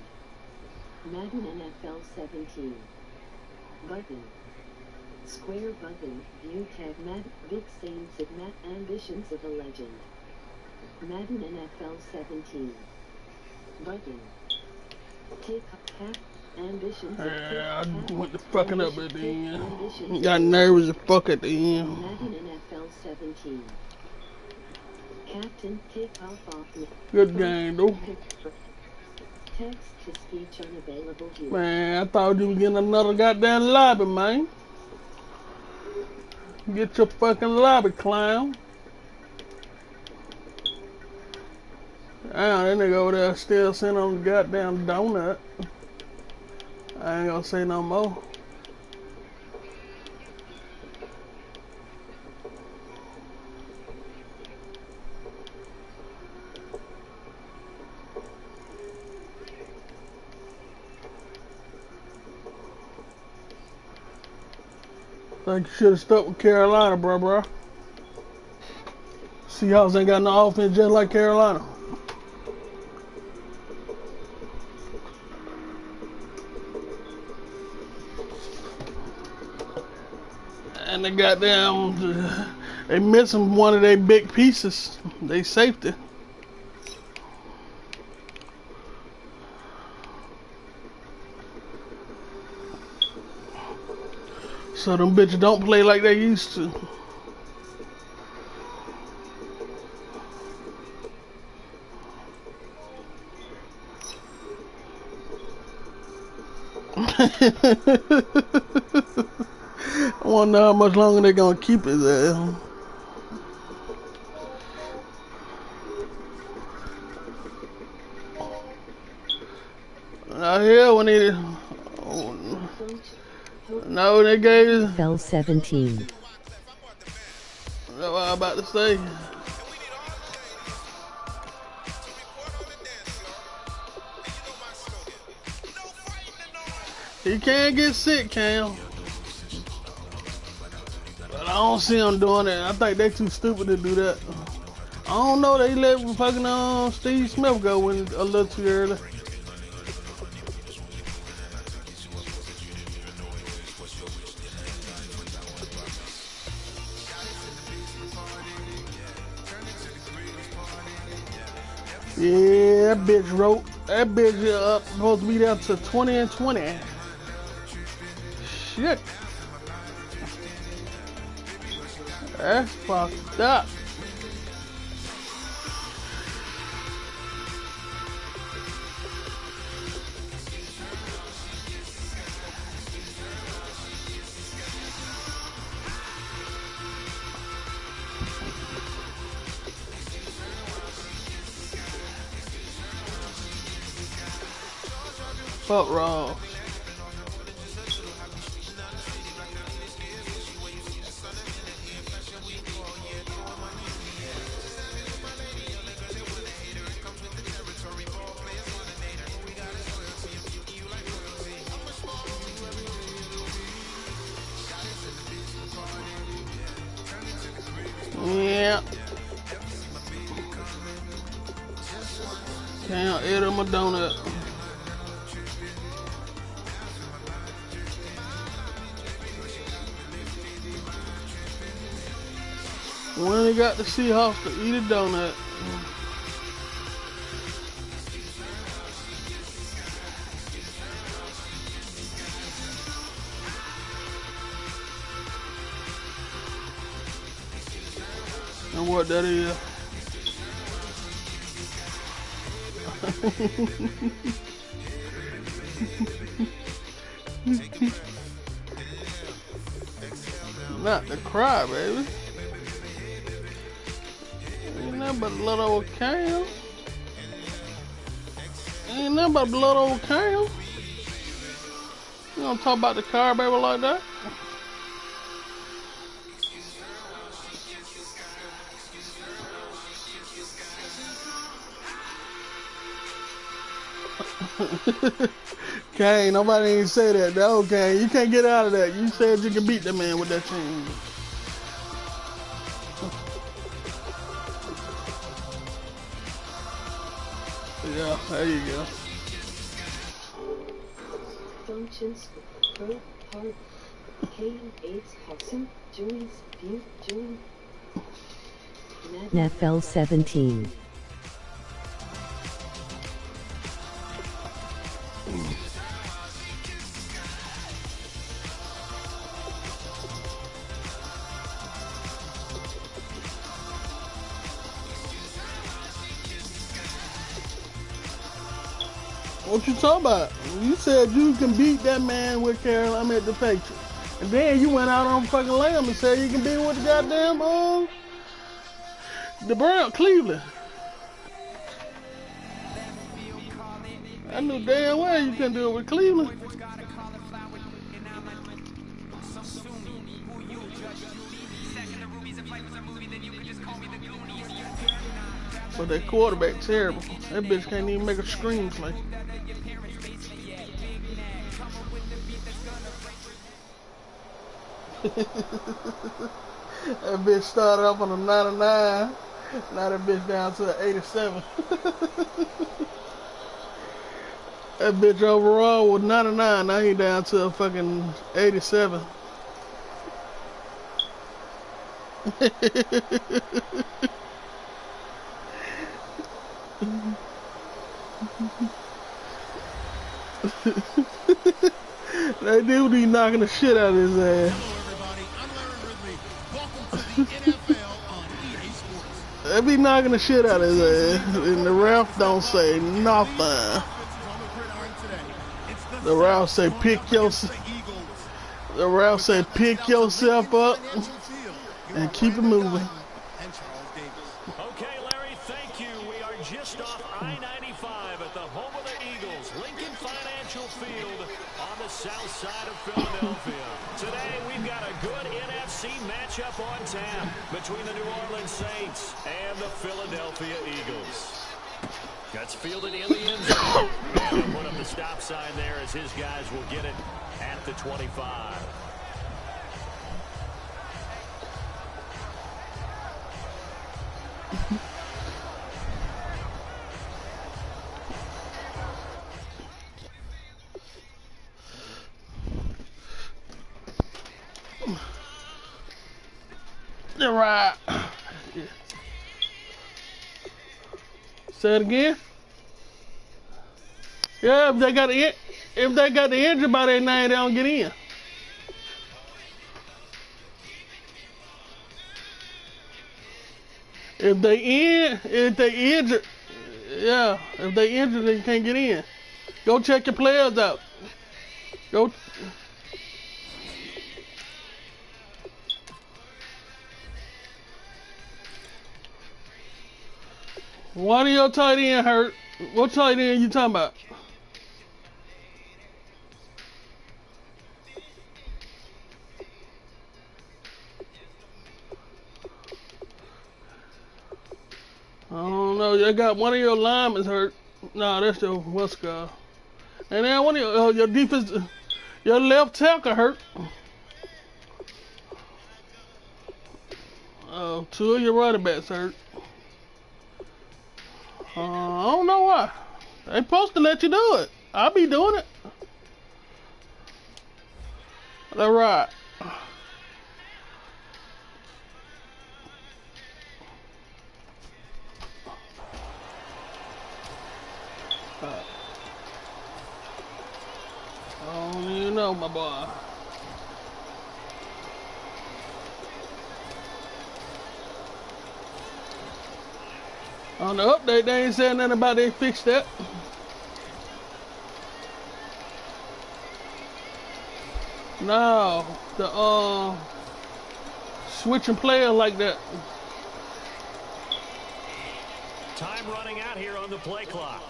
Madden NFL 17. Button. Square button. View tag Madden. Big Saints of ambitions of a legend. Madden NFL 17. Button. Take cap Ambitions of Yeah, I Cat. went to fucking up at the Ambitions end. of Got nervous as fuck at the end. Madden NFL 17. Captain, take off me. Good game, though. Text to speech unavailable here. Man, I thought you was getting another goddamn lobby, man. Get your fucking lobby, clown. Damn, that nigga over there still sitting on the goddamn donut. I ain't gonna say no more. Think you should have stuck with Carolina, bro. Seahawks ain't got no offense just like Carolina. And they they missing one of their big pieces. They safety. So them bitches don't play like they used to. I wonder how much longer they gonna keep it there. I hear when they no, they gave Fell 17. That's what I'm about to say. He can't get sick, Cam. But I don't see him doing it. I think they too stupid to do that. I don't know. They let fucking Steve Smith go in a little too early. Yeah, that bitch wrote. That bitch supposed to be down to 20-20. Shit. That's fucked up. Fuck wrong. Yeah. Can't eat him a donut. When they got the Seahawks to eat a donut. And what that is. Not to cry, baby. Ain't nothing but little old Cam. Ain't nothing but little old Cam. You don't talk about the car, baby, like that. Kane, nobody ain't say that. No, Kane, you can't get out of that. You said you can beat that man with that team. Yeah, there you go. Functions pro part K8 Hudson joins view join NFL 17. What you talking about? You said you can beat that man with Carolina. I'm at the Patriots. And then you went out on fucking limb and said you can beat with the goddamn the Brown Cleveland. I knew damn well you couldn't do it with Cleveland. But that quarterback terrible. That bitch can't even make a screenplay. That bitch started off on a 99. Now that bitch down to an 87. That bitch overall was 99. Now he down to a fucking 87. That dude be knocking the shit out of his ass. They be knocking the shit out of his ass, and the ref don't say nothing. The ref say pick yourself. The ref say pick yourself up and keep it moving. Okay, Larry, thank you. We are just off I-95 at the home of the Eagles, Lincoln Financial Field on the south side of Philadelphia. Today, we've got a good NFC matchup on tap between the New Orleans Saints and the Philadelphia Eagles. Gets fielded in the end zone. And he'll put up the stop sign there as his guys will get it at the 25. All right. Say it again. Yeah, if they got the injury by their name, they don't get in. If they injured, yeah. If they injured, they can't get in. Go check your players out. Go. One of your tight end hurt. What tight end you talking about? I don't know. You got one of your linemen hurt. No, that's your what's called. And then one of your defense, your left tackle hurt. Two of your running backs hurt. I don't know why. They supposed to let you do it. I'll be doing it. All right. I don't even know, my boy. On the update, they ain't saying nothing about they fixed that. No, the switching players like that. Time running out here on the play clock.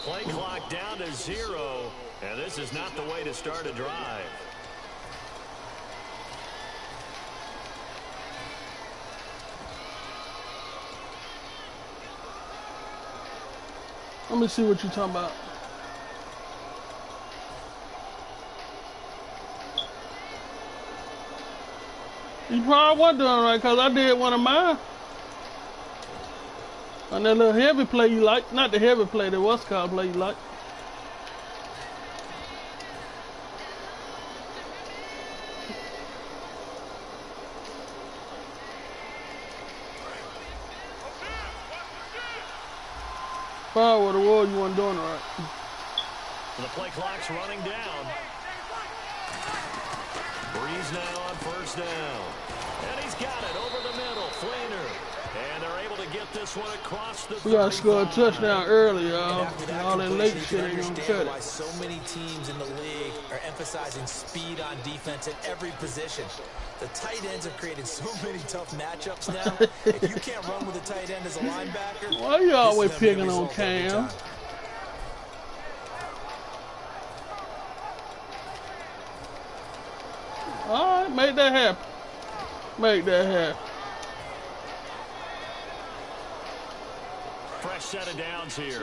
Play clock down to 0, and this is not the way to start a drive. Let me see what you're talking about. You probably wasn't doing right, because I did one of mine. On that little heavy play you like. Not the heavy play, the what's called play you like. Probably what it was, you wasn't doing it right. The play clock's running down. Breeze now on first down. And he's got it over the middle. Fleener. And they're able to get this one across the 35. We gotta score a touchdown early, y'all. After that All that late completion, shit you ain't can gonna understand cut why it. so many teams in the league are emphasizing speed on defense at every position. The tight ends have created so many tough matchups now. If you can't run with a tight end as a linebacker, Why you this always is gonna be a picking on result every Cam? time. All right, make that happen. Make that happen. Fresh set of downs here.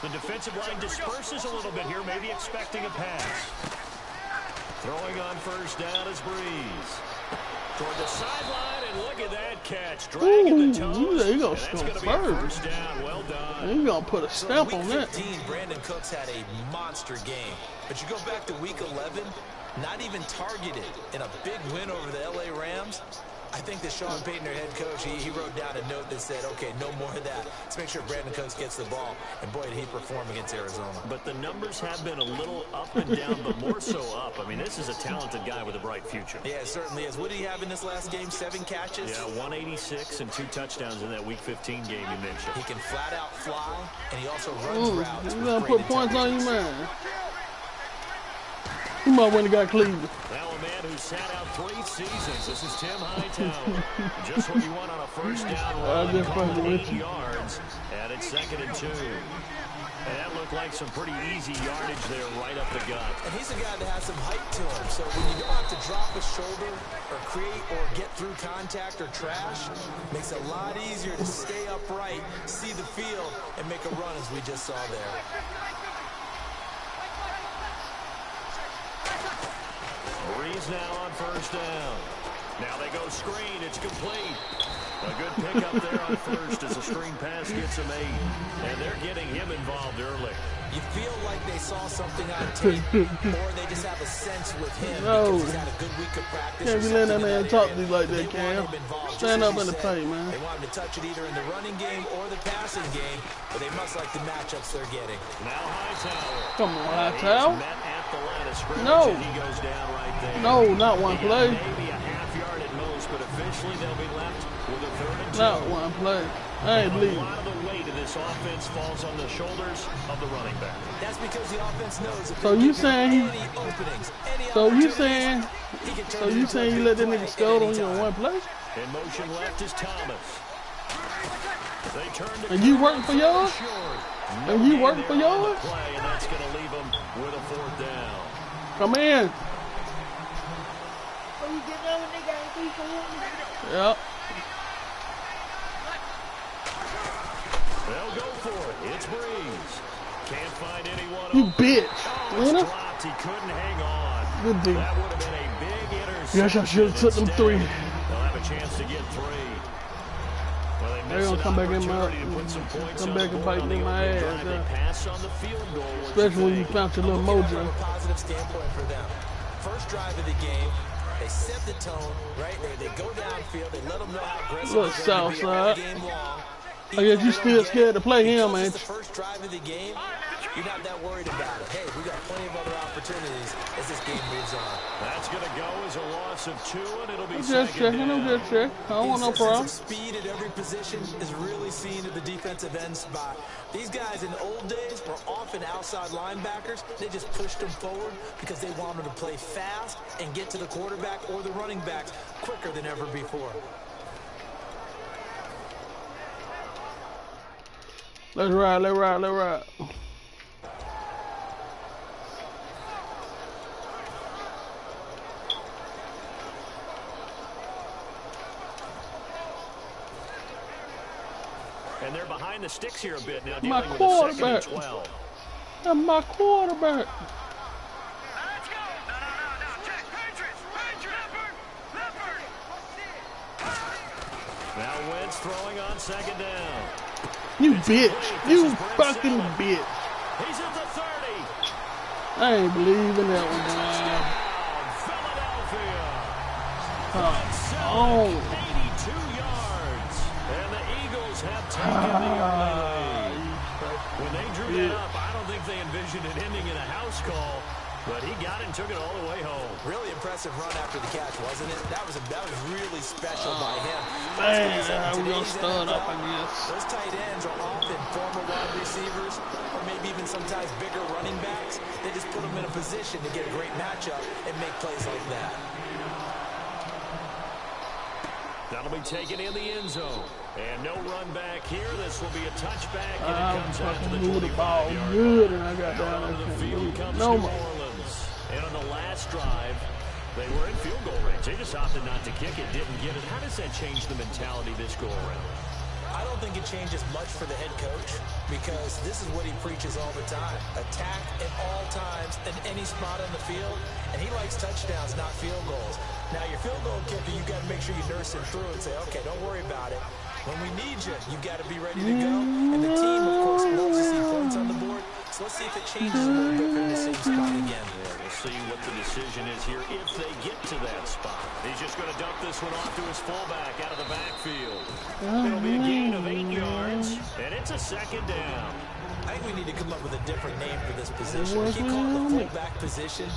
The defensive line disperses a little bit here, maybe expecting a pass. Throwing on first down is Breeze. Toward the sideline, and look at that catch. Dragging the toes. He gonna And that's score going to be a first. first down. Well done. He gonna put a So stamp week on that. 15, Brandon Cooks had a monster game. But you go back to week 11, not even targeted in a big win over the LA Rams. I think that Sean Payton, their head coach, he wrote down a note that said, okay, no more of that. Let's make sure Brandon Cooks gets the ball. And boy, did he perform against Arizona. But the numbers have been a little up and down, but more so up. I mean, this is a talented guy with a bright future. Yeah, it certainly is. What did he have in this last game? 7 catches? Yeah, 186 and 2 touchdowns in that Week 15 game you mentioned. He can flat out fly, and he also runs routes. He's with gonna great put points on you, intelligence. man. He might win the guy Cleveland. Now a man who sat out 3 seasons. This is Tim Hightower. Just what you want on a first down run. just Call it fucking with 8 you. yards, and it's 2nd and 2. And that looked like some pretty easy yardage there right up the gut. And he's a guy that has some height to him. So when you don't have to drop a shoulder or create or get through contact or trash, makes it a lot easier to stay upright, see the field, and make a run as we just saw there. Breeze now on first down. Now they go screen. It's complete. A good pickup there on first as a screen pass gets him 8. And they're getting him involved early. You feel like they saw something on tape, or they just have a sense with him No. because he's had a good week of practice. Can't or be letting that something in man talk to area. you like They that, want Cam. him involved, just Stand as up you in the said. paint, man. They want him to touch it either in the running game or the passing game, but they must like the matchups they're getting. Now Hightower. Come on, He is Hightower. met at the line of scrimmage, No. and he goes down right there. No, not one He got play. maybe a half yard at most, but eventually they'll be left with a 3rd and 2. Not one play. I ain't A believing. lot of the weight of this offense falls on the shoulders of the running back. That's because the offense knows if So they you give him saying he- any openings, any So you opportunities, saying? he can turn So it you into saying a you big let that play nigga at scout any on you in time. one play? In motion left is Thomas. They turn to And you working for yours? short. And you gain working for there on the yours? play, and that's going to leave them with a 4th down. Come in. Yep. They'll go for it. It's Breeze. Can't find anyone. You open. bitch. Oh, it's Winner? dropped. He couldn't hang on. Good deal. That would have been a big interception. Yes, I should have took them Instead, 3. They'll have a chance to get 3. Well, they They're miss gonna an come back in my- opportunity to put some points come on back the and board bite on me the in my opening ass, drive. They yeah. pass on the field goal. What you Especially when you think? found your little Look at that from mojo. a positive standpoint for them. First drive of the game, they set the tone, right? They go downfield, they let them know how aggressive Look, they're going to be all Southside. game long. I guess you still scared to play him, man. ain't The you? first drive of the game, you're not that worried about it. Hey, we got plenty of other opportunities as this game moves on. That's going to go as a loss of 2, and it'll be I'm just checking. I'm just checking. I don't want no The problem. existence of speed at every position is really seen at the defensive end spot. These guys in the old days were often outside linebackers. They just pushed them forward because they wanted to play fast and get to the quarterback or the running backs quicker than ever before. Let's ride. Let's ride. Let's ride. And they're behind the sticks here a bit now, My dealing with a 2nd and quarterback. 12. That's my quarterback. Now Wentz throwing on 2nd down. You bitch. You fucking bitch. He's at the 30. I ain't believing that one, man. Philadelphia. Oh. 82 yards. And the Eagles have taken the early lead. When they drew that up, I don't think they envisioned it ending in a house call. But he got it and took it all the way home. Really impressive run after the catch, wasn't it? That was really special by him. Man, we're going to start up, I guess. Those tight ends are often former wide receivers or maybe even sometimes bigger running backs. They just put them in a position to get a great matchup and make plays like that. That'll be taken in the end zone. And no run back here. This will be a touchback, and it comes out to the 25-yard good, and I got down down onto the there. field comes No New more. Orleans. And on the last drive, they were in field goal range. They just opted not to kick it, didn't get it. How does that change the mentality this go around? I don't think it changes much for the head coach because this is what he preaches all the time. Attack at all times in any spot on the field, and he likes touchdowns, not field goals. Now, your field goal kicker, you got to make sure you nurse him through and say, okay, don't worry about it. When we need you, you've got to be ready to go. And the team, of course, loves to see points on the board. So let's see if it changes a little bit from the same spot again. Yeah, we'll see what the decision is here if they get to that spot. He's just going to dump this one off to his fullback out of the backfield. It'll be a gain of 8 yards, and it's a second down. I think we need to come up with a different name for this position. We keep calling it the fullback position.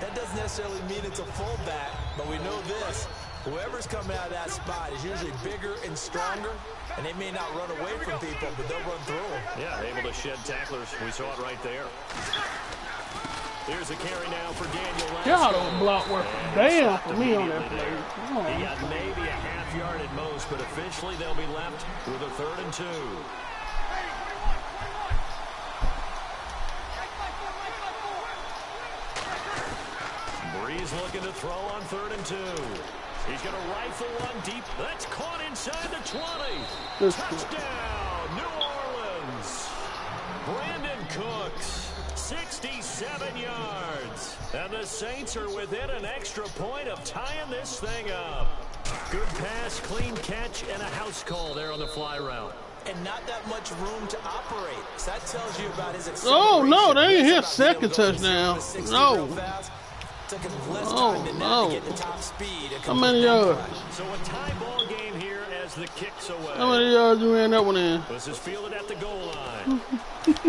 That doesn't necessarily mean it's a fullback, but we know this. Whoever's coming out of that spot is usually bigger and stronger, and they may not run away from people, but they'll run through them. Yeah, able to shed tacklers. We saw it right there. Here's a carry now for Daniel. Y'all don't block work. Damn for me on that play. He got maybe a half yard at most, but officially they'll be left with a 3rd and 2. Breeze looking to throw on 3rd and 2. He's going to rifle one deep. That's caught inside the 20. Touchdown, New Orleans. Brandon Cooks, 67 yards. And the Saints are within an extra point of tying this thing up. Good pass, clean catch, and a house call there on the fly route. And not that much room to operate. So that tells you about his acceleration. Oh, no, they ain't hit second touchdown. No. Took him less time than that to get the top speed. How many yards? So a tie ball game here as the kick's away. How many yards you ran that one in? This is fielded at the goal line. And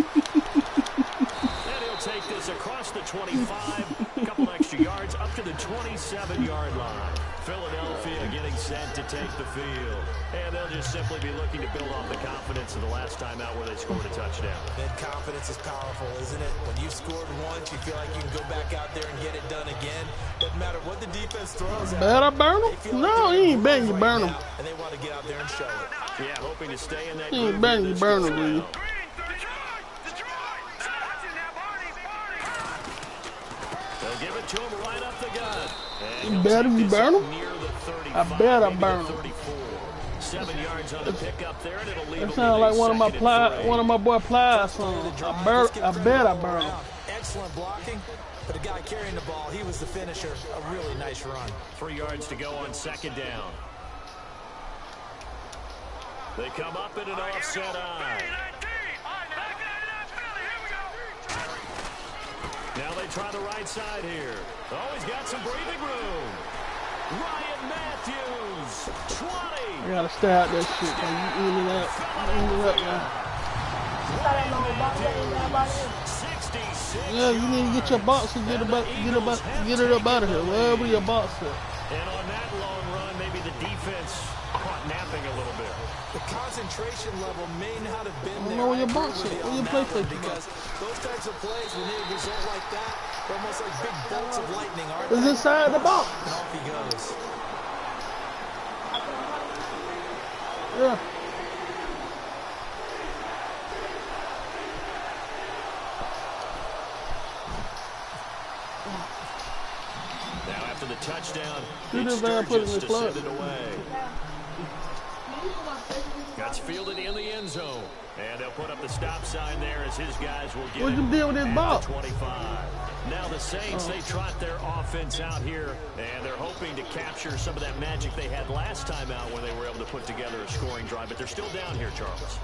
he'll take this across the 25, a couple extra yards, up to the 27-yard line. Philadelphia getting set to take the field. And they'll just simply be looking to build off the confidence of the last time out where they scored a touchdown. That confidence is powerful, isn't it? When you've scored once, you feel like you can go back out there and get it done again. Doesn't matter what the defense throws at. Bet I burn him? No, he ain't betting you burn him. And they want to get out there and show it. Yeah, hoping to stay in that He ain't betting you burn him, do you? They'll give it to him right up the gut. You better you burn him? I bet I burn him. 7 yards on the pickup there, and it'll leave. That sounds like one of my boy Plies songs. I bet I burn him. Excellent blocking, but the guy carrying the ball, he was the finisher. A really nice run. 3 yards to go on 2nd down. They come up in an offset eye. Now they try the right side here. Oh, he's got some breathing room. Ryan Matthews, 20. I gotta stay out that shit, man. You eating up now. 66. Yeah, you need to get your box and get it up out of here. Wherever your box is. And on that long run, maybe the defense caught napping a little bit. The concentration level may not have been there. I don't know where your box is. Where your play because those types of plays, when they result like that, they're almost like big bolts of lightning, aren't It's they? inside the box. And off he goes. Yeah. Now after the touchdown, Who it's did Van put in Sturgis the to club? send it away. Got fielded in the end zone. And they'll put up the stop sign there as his guys will get What'd you do with his at ball? the 25. Now the Saints, they trot their offense out here, and they're hoping to capture some of that magic they had last time out when they were able to put together a scoring drive. But they're still down here, Charles.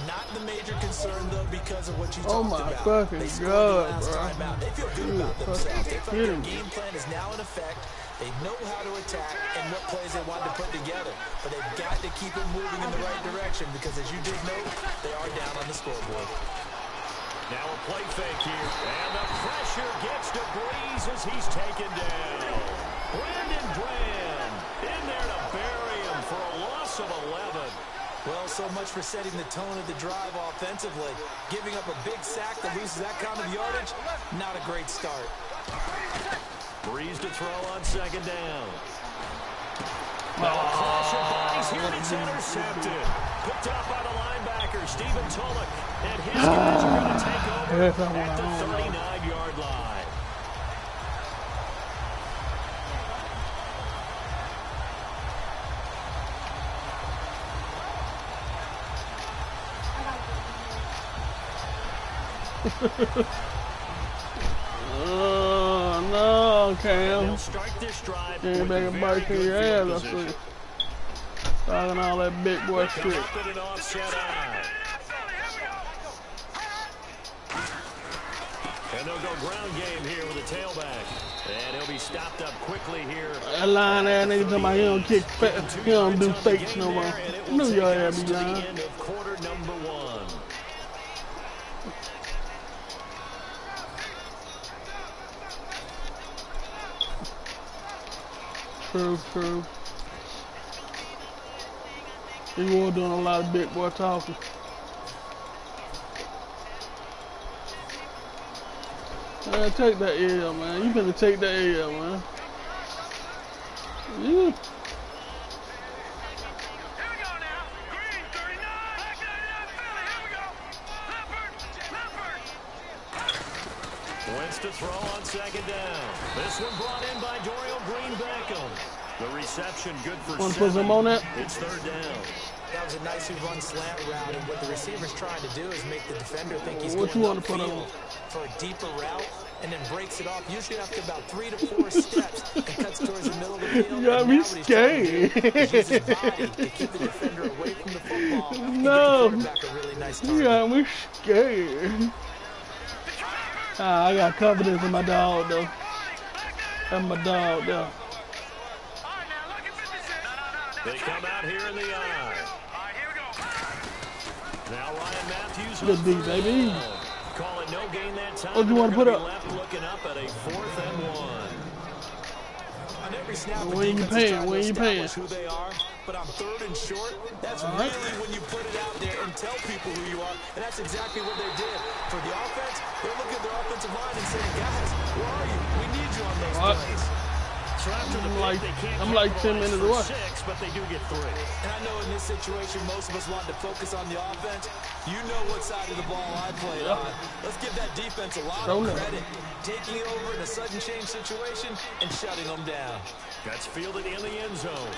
Not the major concern, though, because of what you Oh talked my about. fucking They scored God, the last bro. time out. They feel good about Dude, themselves. They fucking feel like their kidding. game plan is now in effect. They know how to attack and what plays they want to put together. But they've got to keep it moving in the right direction because, as you did note, they are down on the scoreboard. Now a play fake here. And the pressure gets to Breeze as he's taken down. Brandon Graham in there to bury him for a loss of 11. Well, so much for setting the tone of the drive offensively. Giving up a big sack that loses that kind of yardage, not a great start. Breeze to throw on second down. Now a clash of bodies here, and it's intercepted. Picked up by the linebacker, Stephen Tulloch. And his guys are going to take over at the 39-yard line. No, Cam. They'll start this drive Came with back a and very bite good your ass, field I see. position. Talking all that big boy Come shit. up with an offset eye. And they'll go ground game here with a tailback. And he'll be stopped up quickly here. That line ass nigga talking about he don't kick fat, he don't do fakes no more. Knew your ass be lying. End of quarter number 1. True. He was doing a lot of big boy talking. Man, take that L, man. You finna take that L, man. You. Wentz to throw on second down. This one brought in by Dorial Green-Beckham. The reception good for 7. Want to put some on that? It's third down. That was a nicely run slant route, and what the receiver's trying to do is make the defender think he's What you going want to put upfield on? for a deeper route, and then breaks it off, usually after about 3 to 4 steps, and cuts towards the middle of the field. You got me And now what he's trying to scared. do is use his body to keep the defender away from the football and No. give the quarterback a really nice You target. got me scared. I got confidence in my dog, though. That's my dog, though. They come out here in the eye. Now Ryan Matthews. Good D, baby. Call it no gain that time. What do you want to put up? Left looking up at a 4th and 1. On every snap, the When you defense is paying? trying to When you paying? establish who they are, but on 3rd and short, that's All right. really when you put it out there and tell people who you are, and that's exactly what they did. For the offense, they're looking at their offensive line and saying, guys, where are you? We need you on those What? plays. So after the break, they can't I'm like 10 minutes away. capitalize for 6, but they do get 3. And I know in this situation, most of us want to focus on the offense. You know what side of the ball I played on. Let's give that defense a lot of credit. Taking it over in a sudden change situation and shutting them down. That's fielded in the end zone.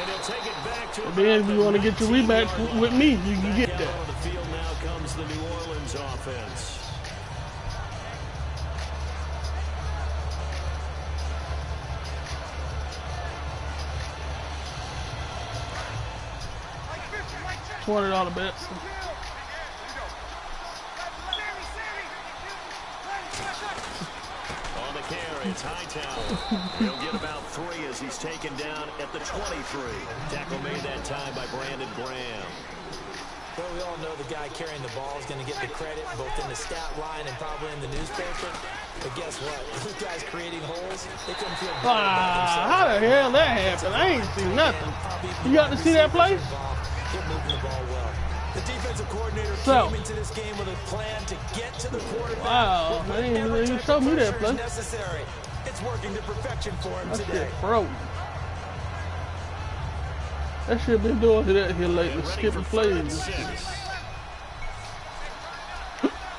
And he'll take it back to Then if you want to get your rematch with me, you can get Back that. out on the field now comes the New Orleans offense. $20 bets. On the carry, it's Hightower. He'll get about 3 as he's taken down at the 23. Tackle made that time by Brandon Graham. Well, we all know the guy carrying the ball is going to get the credit both in the stat line and probably in the newspaper. But guess what? Those guys creating holes, they couldn't feel better about themselves. How the hell that happened? I ain't seen nothing. You got to see that play? They're moving the ball well. The defensive coordinator So. came into this game with a plan to get to the quarterback. Wow, with they didn't whatever even type show of me that pressure is play. necessary. It's working to perfection for him That today. shit froze. That shit been doing that here lately, skipping plays.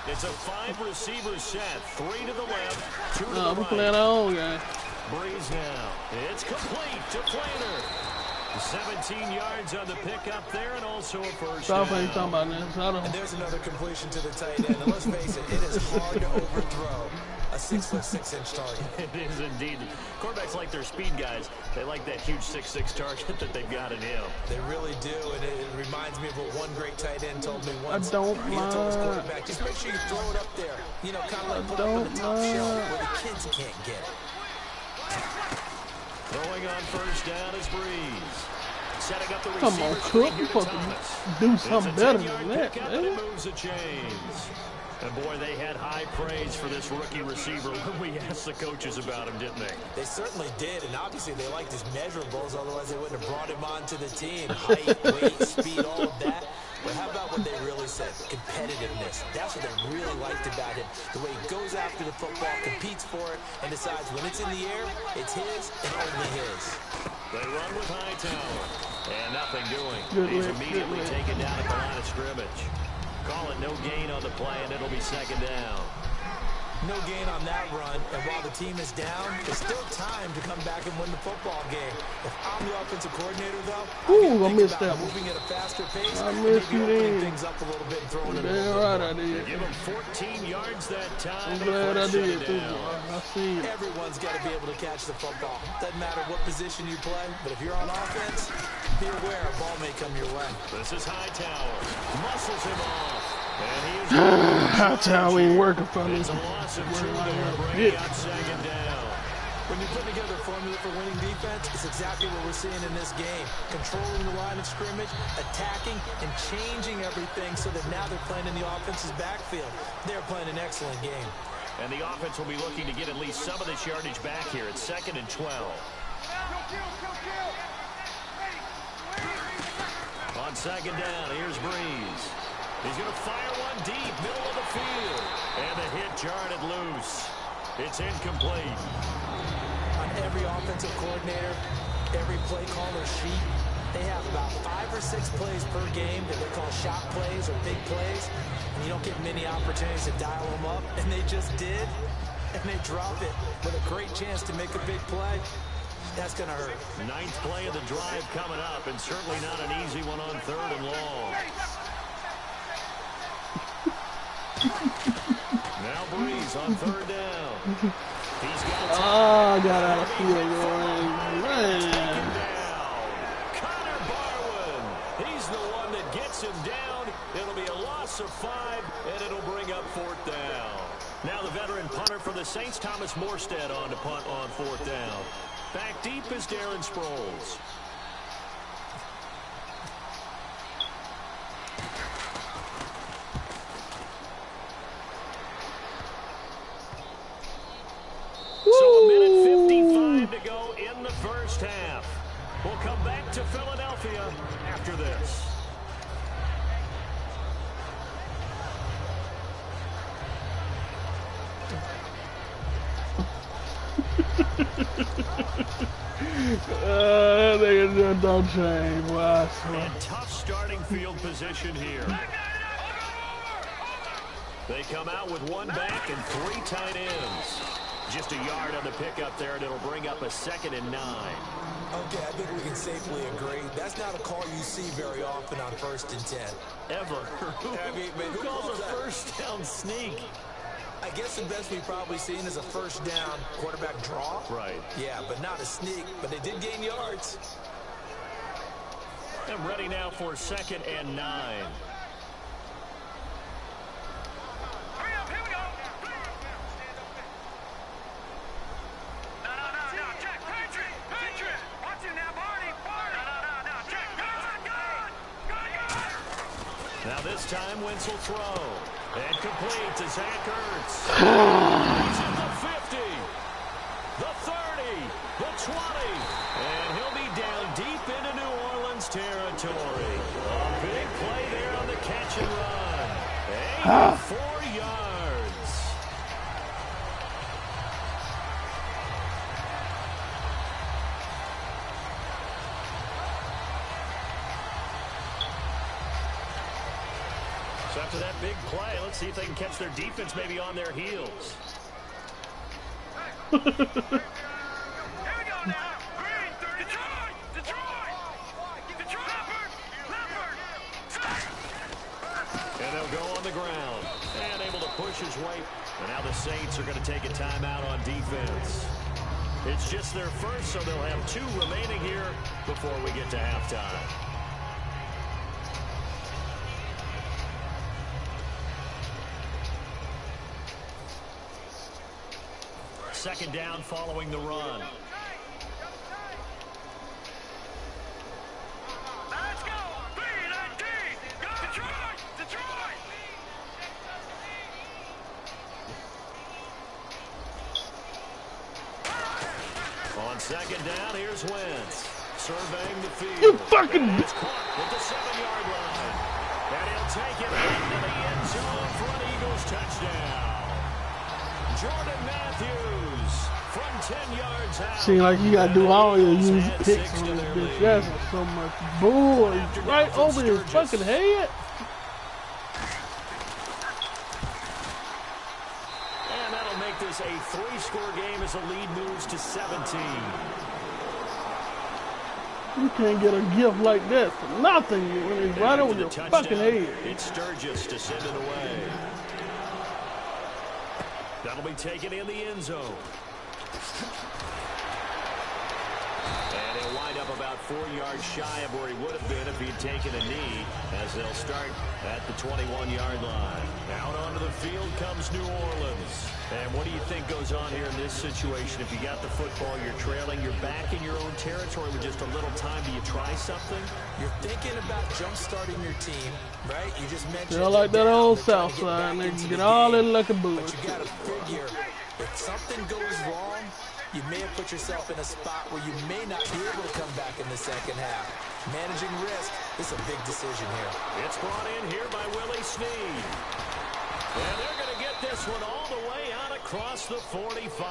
It's a 5-receiver set. 3 to the left, 2 to No, the we playing right. our own game. Breeze now. It's complete to Planter. 17 yards on the pickup there, and also a first South ain't down. talking about this. I And don't. there's another completion to the tight end. And let's face it, it is hard to overthrow a 6'6" target. It is indeed. Quarterbacks like their speed guys. They like that huge 6'6" target that they've got in him. They really do, and it reminds me of what one great tight end told me once. don't He told his mind. quarterback, just make sure you throw it up there. You know, kind of like put it up don't on the top shelf mind. where the kids can't get it. Throwing on first down is Breeze. Setting up the Come on, receiver Cook. screen You here to supposed Thomas. to do It's a something better 10-yard than that, pickup, and it man. moves the chains. And boy, they had high praise for this rookie receiver when we asked the coaches about him, didn't they? They certainly did, and obviously they liked his measurables, otherwise they wouldn't have brought him onto the team. Height, weight, speed, all of that. But how about what they really said? Competitiveness. That's what they really liked about him. The way he goes after the football, competes for it, and decides when it's in the air, it's his and only his. They run with Hightower, and nothing doing. Good He's lick, immediately good lick. taken down at the line of scrimmage. Call it no gain on the play, and it'll be second down. No gain on that run, and while the team is down, there's still time to come back and win the football game. If I'm the offensive coordinator, though, Ooh, I I'm missed about that one. moving at a faster pace, I and missed maybe you opening then. things up a little bit and throwing it a Damn little right bit I more. did. Give him 14 yards that time. I'm glad I before they did shut too, it down. boy. I seen it. Everyone's got to be able to catch the football. Doesn't matter what position you play, but if you're on offense, be aware a ball may come your way. This is Hightower. Muscles him off. And he is That's how we ain't working for me. It's a loss of two Working like there. a Brady bitch. on second down. When you put together a formula for winning defense, it's exactly what we're seeing in this game. Controlling the line of scrimmage, attacking, and changing everything so that now they're playing in the offense's backfield. They're playing an excellent game. And the offense will be looking to get at least some of this yardage back here. It's 2nd and 12. On second down, here's Breeze. He's going to fire one deep, middle of the field. And the hit jarred it loose. It's incomplete. On every offensive coordinator, every play caller sheet, they have about 5 or 6 plays per game that they call shot plays or big plays. And you don't get many opportunities to dial them up. And they just did. And they drop it with a great chance to make a big play. That's going to hurt. 9th play of the drive coming up, and certainly not an easy one on 3rd and long. Now Breeze on 3rd down. He's got Oh, got out of field goal range. Man. Connor Barwin. He's the one that gets him down. It'll be a loss of 5, and it'll bring up 4th down. Now the veteran punter for the Saints, Thomas Morstead, on to punt on 4th down. Back deep is Darren Sproles. So a minute 55 to go in the first half. We'll come back to Philadelphia after this. That nigga just don't change, boy. I swear. And tough starting field position here. They come out with 1 back and 3 tight ends. Just a yard on the pickup there, and it'll bring up a 2nd and 9. Okay, I think we can safely agree. That's not a call you see very often on 1st and 10. Ever. I mean, man, Who calls a first down sneak? I guess the best we've probably seen is a first down quarterback draw. Right. Yeah, but not a sneak. But they did gain yards. And ready now for 2nd and 9. Now this time, Wentz will throw. And complete to Zach Ertz. He's at the 50, the 30, the 20. And he'll be down deep into New Orleans territory. A big play there on the catch and run. 84 yards. So after that big play, let's see if they can catch their defense maybe on their heels. And they'll go on the ground. And able to push his way. And now the Saints are going to take a timeout on defense. It's just their first, so they'll have 2 remaining here before we get to halftime. Second down following the run. On second down, here's Wentz. Surveying the field. You fucking... It's caught at the 7-yard line. And he'll take it into the end zone for an Eagles touchdown. Jordan Matthews from 10 yards out. Seems like you gotta do all your use picks on this bitch. That's so much bull. Right over his fucking head. And that'll make this a 3-score game as the lead moves to 17. You can't get a gift like that for nothing when it's right over your fucking head. It's Sturgis to send it away. That'll be taken in the end zone. And he'll wind up about 4 yards shy of where he would have been if he'd taken a knee, as they'll start at the 21-yard line. Out onto the field comes New Orleans. And what do you think goes on here in this situation? If you got the football, you're trailing, you're back in your own territory with just a little time. Do you try something? You're thinking about jump-starting your team, right? You just mentioned... They're like that old South Side, and they can get all that lucky bullshit. But you got to figure, if something goes wrong, you may have put yourself in a spot where you may not be able to come back in the second half. Managing risk is a big decision here. It's brought in here by Willie Snead. And they're going to get this one all the way out across the 45.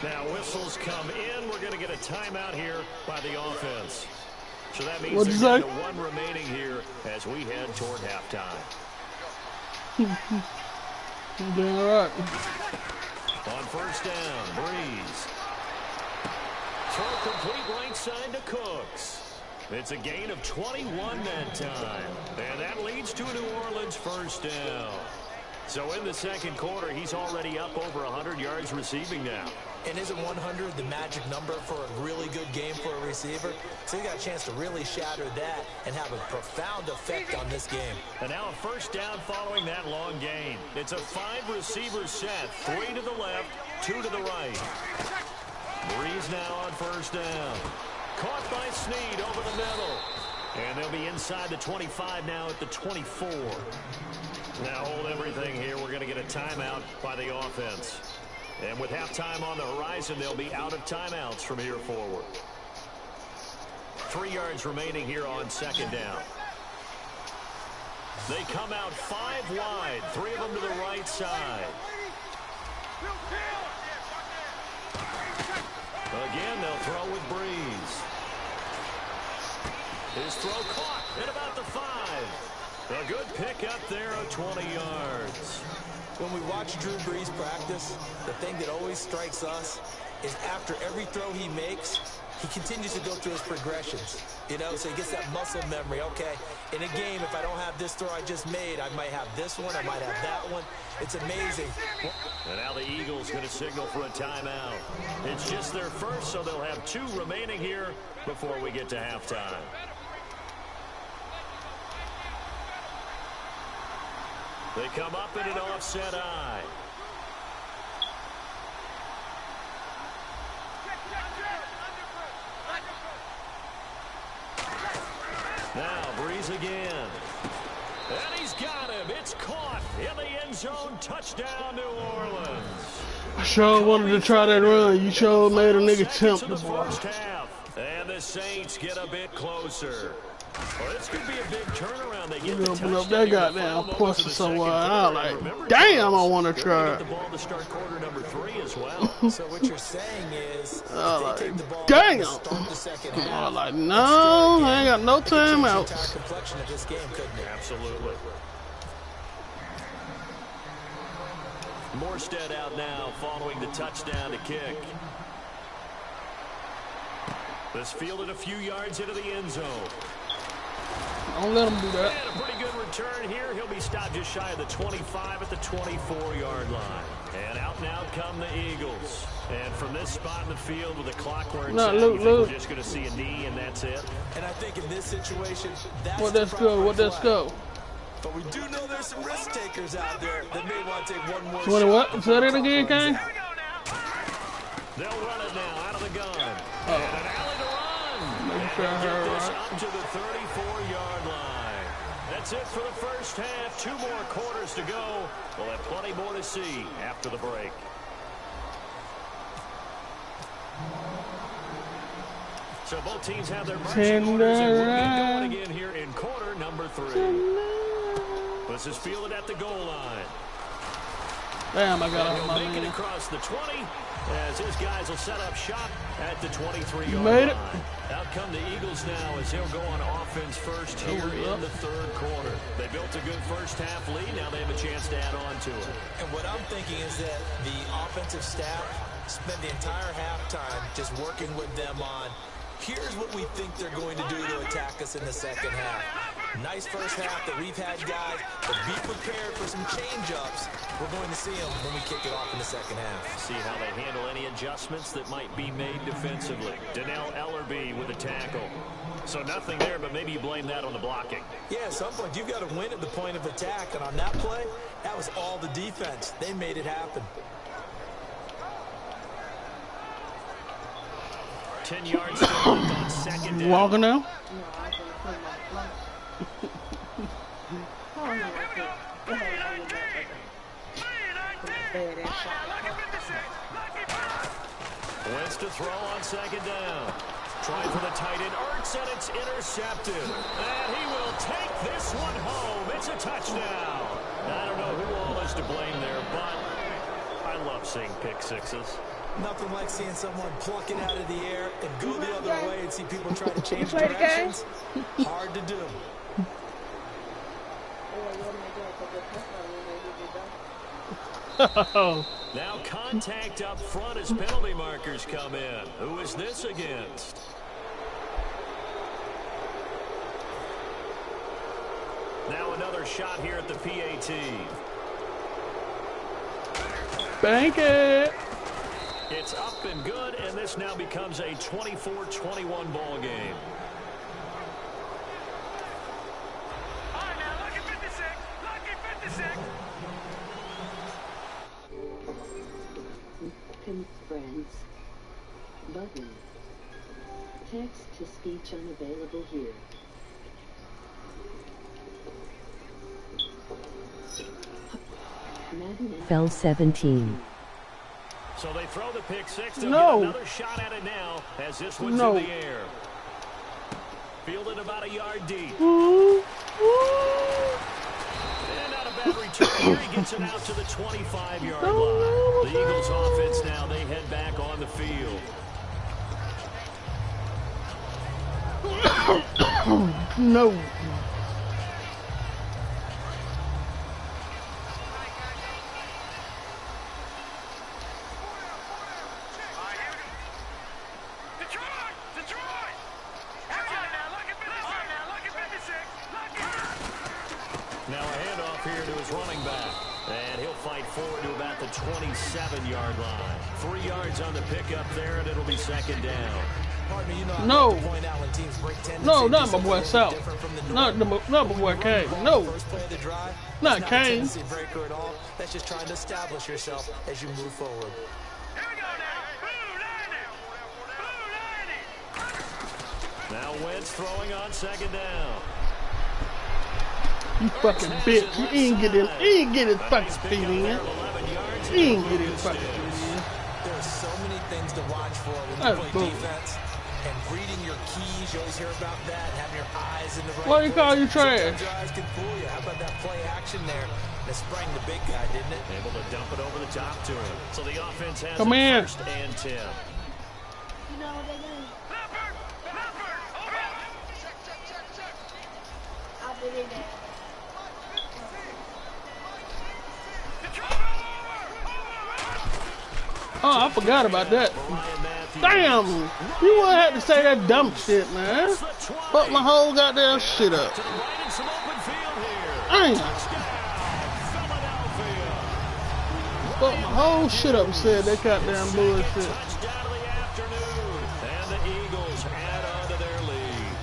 Now, whistles come in. We're going to get a timeout here by the offense. So that means there's down to 1 remaining here as we head toward halftime. Doing all right. On first down, Breeze. Throw complete right side to Cooks. It's a gain of 21 that time. And that leads to a New Orleans first down. So in the second quarter, he's already up over 100 yards receiving now. And isn't 100 the magic number for a really good game for a receiver? So you got a chance to really shatter that and have a profound effect on this game. And now a first down following that long gain. It's a 5-receiver set. 3 to the left, 2 to the right. Breeze now on first down. Caught by Snead over the middle. And they'll be inside the 25 now at the 24. Now hold everything here. We're going to get a timeout by the offense. And with halftime on the horizon, they'll be out of timeouts from here forward. 3 yards remaining here on second down. They come out 5 wide. 3 of them to the right side. Again, they'll throw with Breeze. His throw caught at about the 5. A good pick up there of 20 yards. When we watch Drew Brees practice, the thing that always strikes us is after every throw he makes, he continues to go through his progressions. You know, so he gets that muscle memory. Okay, in a game, if I don't have this throw I just made, I might have this one, I might have that one. It's amazing. And now the Eagles going to signal for a timeout. It's just their first, so they'll have 2 remaining here before we get to halftime. They come up in an offset eye. Now Breeze again. And he's got him. It's caught in the end zone. Touchdown, New Orleans. I sure wanted to try that run. You sure made a nigga tempt the ball. And the Saints get a bit closer. Well, this could be a big turnaround. They get You open up that goddamn pussy somewhere. I'm like, damn, I want to try. The ball to start quarter number 3 as well. So what you're saying is, like, take the ball damn. to start the second half. I'm like, no, I ain't got no timeouts. The entire complexion of this game, couldn't it? Absolutely. Morstead out now following the touchdown to kick. This fielded a few yards into the end zone. Don't let him do that. And a pretty good return here. He'll be stopped just shy of the 25 at the 24-yard line. And out now come the Eagles. And from this spot in the field with the clock where it's at, we're just going to see a knee and that's it. And I think in this situation, that's What that's go? What that's go? But we do know there's some risk takers out there that may want to take one more So what? Say that again, Kane? They'll run it now out of the gun. Oh. And an alley to run. Make sure I heard Get this right. up to the 34-yard line. That's it for the first half. 2 more quarters to go. We'll have plenty more to see after the break. So both teams have their marching Tender orders, and we'll get line. going again here in quarter number 3. This is fielded at the goal line. Damn, I got And off he'll my make it man. across the 20 as his guys will set up shop at the 23-yard Made it. line. Out come the Eagles now as they'll go on offense first here in the third quarter. They built a good first half lead. Now they have a chance to add on to it. And what I'm thinking is that the offensive staff spent the entire halftime just working with them on, here's what we think they're going to do to attack us in the second half. Nice first half that we've had, guys, but be prepared for some change-ups. We're going to see them when we kick it off in the second half. See how they handle any adjustments that might be made defensively. Donnell Ellerby with a tackle. So nothing there, but maybe you blame that on the blocking. Yeah, at some point, you've got to win at the point of attack, and on that play, that was all the defense. They made it happen. 10 yards still left on second down. Walking now. Wentz to throw on second down. Trying for the tight end, Ertz, and it's intercepted. And he will take this one home. It's a touchdown. I don't know who all is to blame there, but I love seeing pick sixes. Nothing like seeing someone pluck it out of the air and go the other way and see people try to change directions. Hard to do. Now contact up front as penalty markers come in. Who is this against? Now another shot here at the PAT. Bank it. It's up and good, and this now becomes a 24-21 ball game. Friends. Button. Text to speech unavailable here. Fell 17. So they throw the pick six. They'll No. get another shot at it now as this one's No. in the air. Fielded about a yard deep. Ooh. And not a bad return here. He gets it out to the 25-yard line. The Eagles offense now, they head back on the field. No. Now a handoff here to his running back. And he'll fight forward to about the 27-yard line. 3 yards on the pickup there, and it'll be second down. Pardon me, you know, I No. like to point out when teams break tendencies, No, not just my a boy little South. different from the Not norm. my boy Kane. No. First play of the drive, Not it's not a Kane. tendency breaker at all. That's just trying to establish yourself as you move forward. Now Wentz throwing on second down. You fucking bitch. You ain't get his fucking feet in. There, 11 yards. He ain't get his fucking feet in. There are so many things to watch for when you That's play bull. defense. And reading your keys, you always hear about that. And having your eyes in the right Why you call you place. trash? Sometimes your eyes can fool you. How about that play action there? And it sprang the big guy, didn't it? Able to dump it over the top to him. So the offense has Come it here. first and 10. You know what they're doing? I believe that. Oh, I forgot about that. Ryan Matthews. Damn. You wouldn't have to say that dumb shit, man. That's the 20. Fuck my whole goddamn shit up. To the right and some open field here. Damn. Touchdown, Philadelphia. Fuck my whole shit up and said that goddamn bullshit. Touchdown of the afternoon. And the Eagles add on to their lead.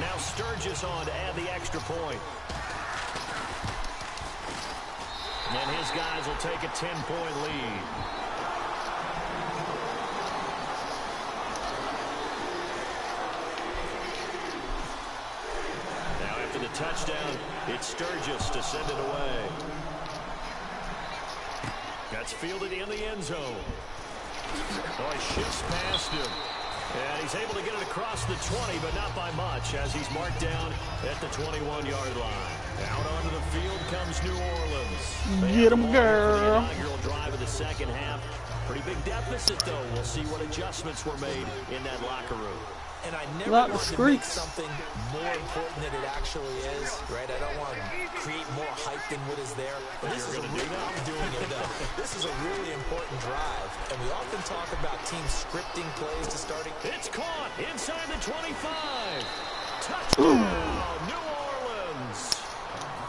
Now Sturgis on to add the extra point. And his guys will take a 10-point lead. Now after the touchdown, it's Sturgis to send it away. That's fielded in the end zone. Oh, he shifts past him. And he's able to get it across the 20, but not by much, as he's marked down at the 21-yard line. Out onto the field comes New Orleans. Get him, girl. The inaugural drive of the second half. Pretty big deficit, though. We'll see what adjustments were made in that locker room. And I never Not want the to make streets. something more important than it actually is, right? I don't want to create more hype than what is there. But this is a really, I'm doing it though. This is a really important drive. And we often talk about teams scripting plays to starting. It's caught inside the 25. Touchdown, New Orleans.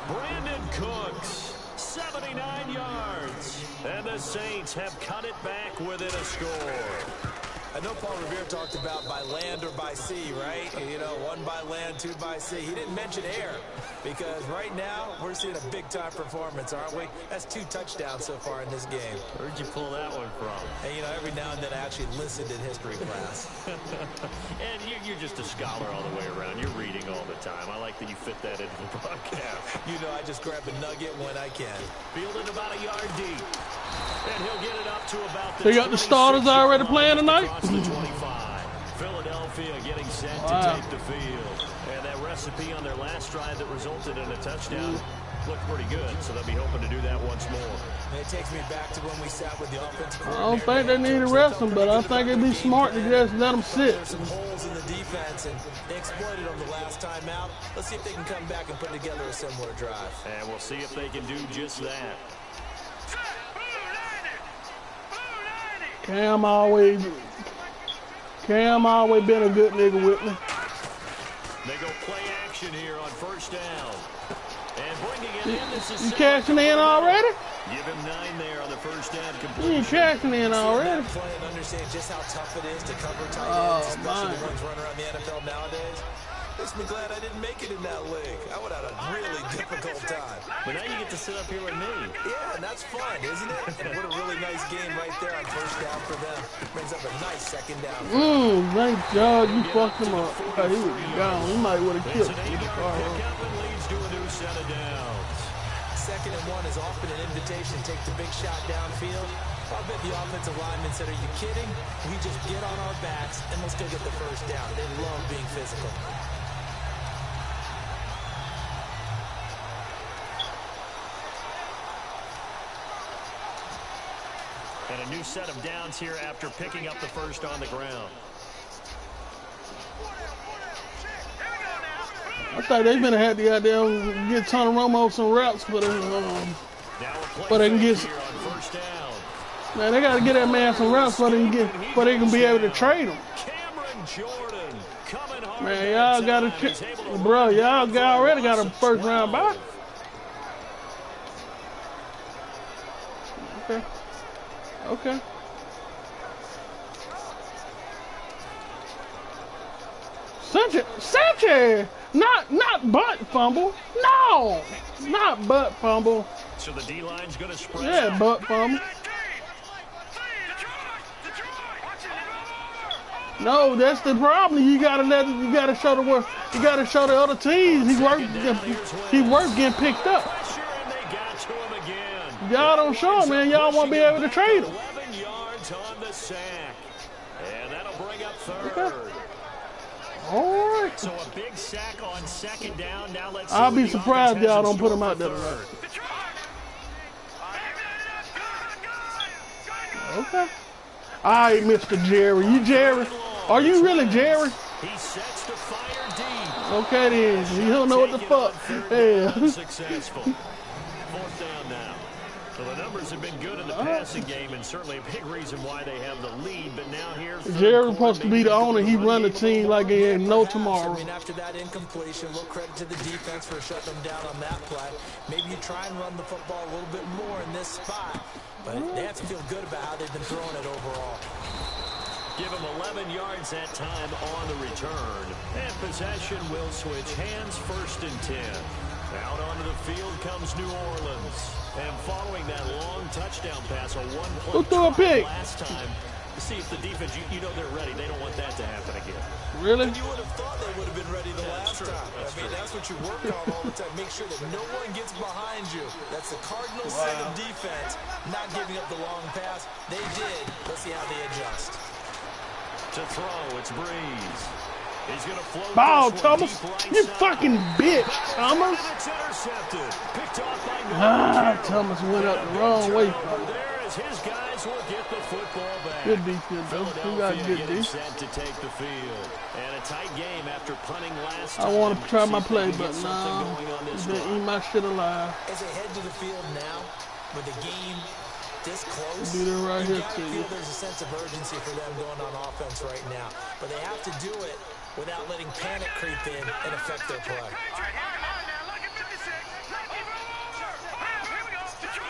Brandon Cooks, 79 yards. And the Saints have cut it back within a score. I know Paul Revere talked about by land or by sea, right? You know, one by land, two by sea. He didn't mention air because right now we're seeing a big-time performance, aren't we? That's 2 touchdowns so far in this game. Where'd you pull that one from? And, you know, every now and then I actually listened in history class. And you're just a scholar all the way around. You're reading all the time. I like that you fit that into the broadcast. You know, I just grab a nugget when I can. Fielded about a yard deep. And he'll get it up to about the They got the starters already playing tonight? across the 25. Philadelphia getting set to take the field. And that recipe on their last drive that resulted in a touchdown looked pretty good, so they'll be hoping to do that once more. And it takes me back to when we sat with the offensive I don't think they need to rest him, but I think it'd be smart to just let him sit. There's some holes in the defense, and they exploited them the last time out. Let's see if they can come back and put together a similar drive. And we'll see if they can do just that. Cam always been a good nigga with me. They go play action here on first down. And bringing it in, this is You cashing in already? give him 9 there on the first down You completion. ain't cashing in already. Play and understand just how tough it is to cover tight Oh, ends, especially man. the ones running around the NFL nowadays. Makes me glad I didn't make it in that league. I would have had a really difficult time. But now you get to sit up here with me. Yeah, and that's fun, isn't it? And what a really nice game right there on first down for them. Brings up a nice second down. Thank God you fucked him up. Oh, he was gone. He might would have It's killed an him. 8-yard pickup and leads to a new set of downs. 2nd and 1 is often an invitation to take the big shot downfield. I bet the offensive linemen said, are you kidding? We just get on our backs and let's go get the first down. They love being physical. And a new set of downs here after picking up the first on the ground. I thought they been had to get there and get Tony Romo some reps for the Now a But they can play get- fake here on first down. man. They got to get that man some reps so they can be able to trade him. Cameron Jordan coming hard. Man, that y'all time. got He's able to, to bro. run Y'all down got already got a across the first round 12. bye. Okay. Okay. Sanchez, not butt fumble. No, not butt fumble. So the D-line's going to spread Yeah, out. butt fumble. No, that's the problem. You gotta show the other teams he worth getting picked up. Pressure, and they got to him again. Y'all don't show him, man. Y'all won't be able to trade him. 11 yards on the sack. And that'll bring up third. Okay. All right. So a big sack on second down. Now let's see I'll what be the surprised offense has y'all in don't put store him out for there third. Okay. All right, Mr. Jerry. You Jerry? Are you really Jerry? He sets to fire deep. Okay then. You don't know what the Take it on fuck. third down, Yeah. Successful. 4th down now. So the numbers have been good in the passing game, and certainly a big reason why they have the lead. But now here, Jerry's supposed to be the owner. He run the team like he ain't no tomorrow. I mean, after that incompletion, a little credit to the defense for shutting them down on that play. Maybe you try and run the football a little bit more in this spot, but they have to feel good about how they've been throwing it overall. Give him 11 yards that time on the return. And possession will switch hands, 1st and 10. Out onto the field comes New Orleans. And following that long touchdown pass, a one-play Who threw a drive pick? last time, to see if the defense, you know they're ready. They don't want that to happen again. Really? You would have thought they would have been ready the last time. That's I mean, true. that's what you work on all the time. Make sure that no one gets behind you. That's the cardinal sin of defense, not giving up the long pass. They did. Let's see how they adjust. To throw, it's Breeze. He's going to float Ball, this one Thomas. deep right You side. fucking bitch, Thomas. And it's intercepted. Picked off by Ah, Norman Thomas went up Carroll. the wrong way. Turnover there as his guys will get the football back. Good defense, though. He got Philadelphia good getting defense. set to take the field. And a tight game after punting last I time. want to try my See if play, they can but get something nah. going on this He's gonna drive. eat my shit alive. As they head to the field now, with the game this close, Do that right here gotta to feel you. there's a sense of urgency for them going on offense right now. But they have to do it without letting panic creep in and affect their play.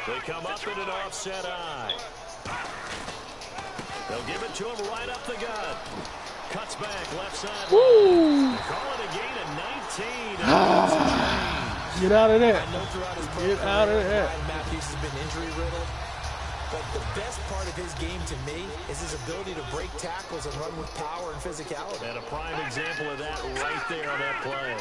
They come up in an offset eye. They'll give it to him right up the gut. Cuts back, left side. Woo! They call it a gain of 19. And Get out of there. I know throughout his pro Get out of career, there. Ryan Matthews has been injury riddled. But the best part of his game to me is his ability to break tackles and run with power and physicality. And a prime example of that right there on that play.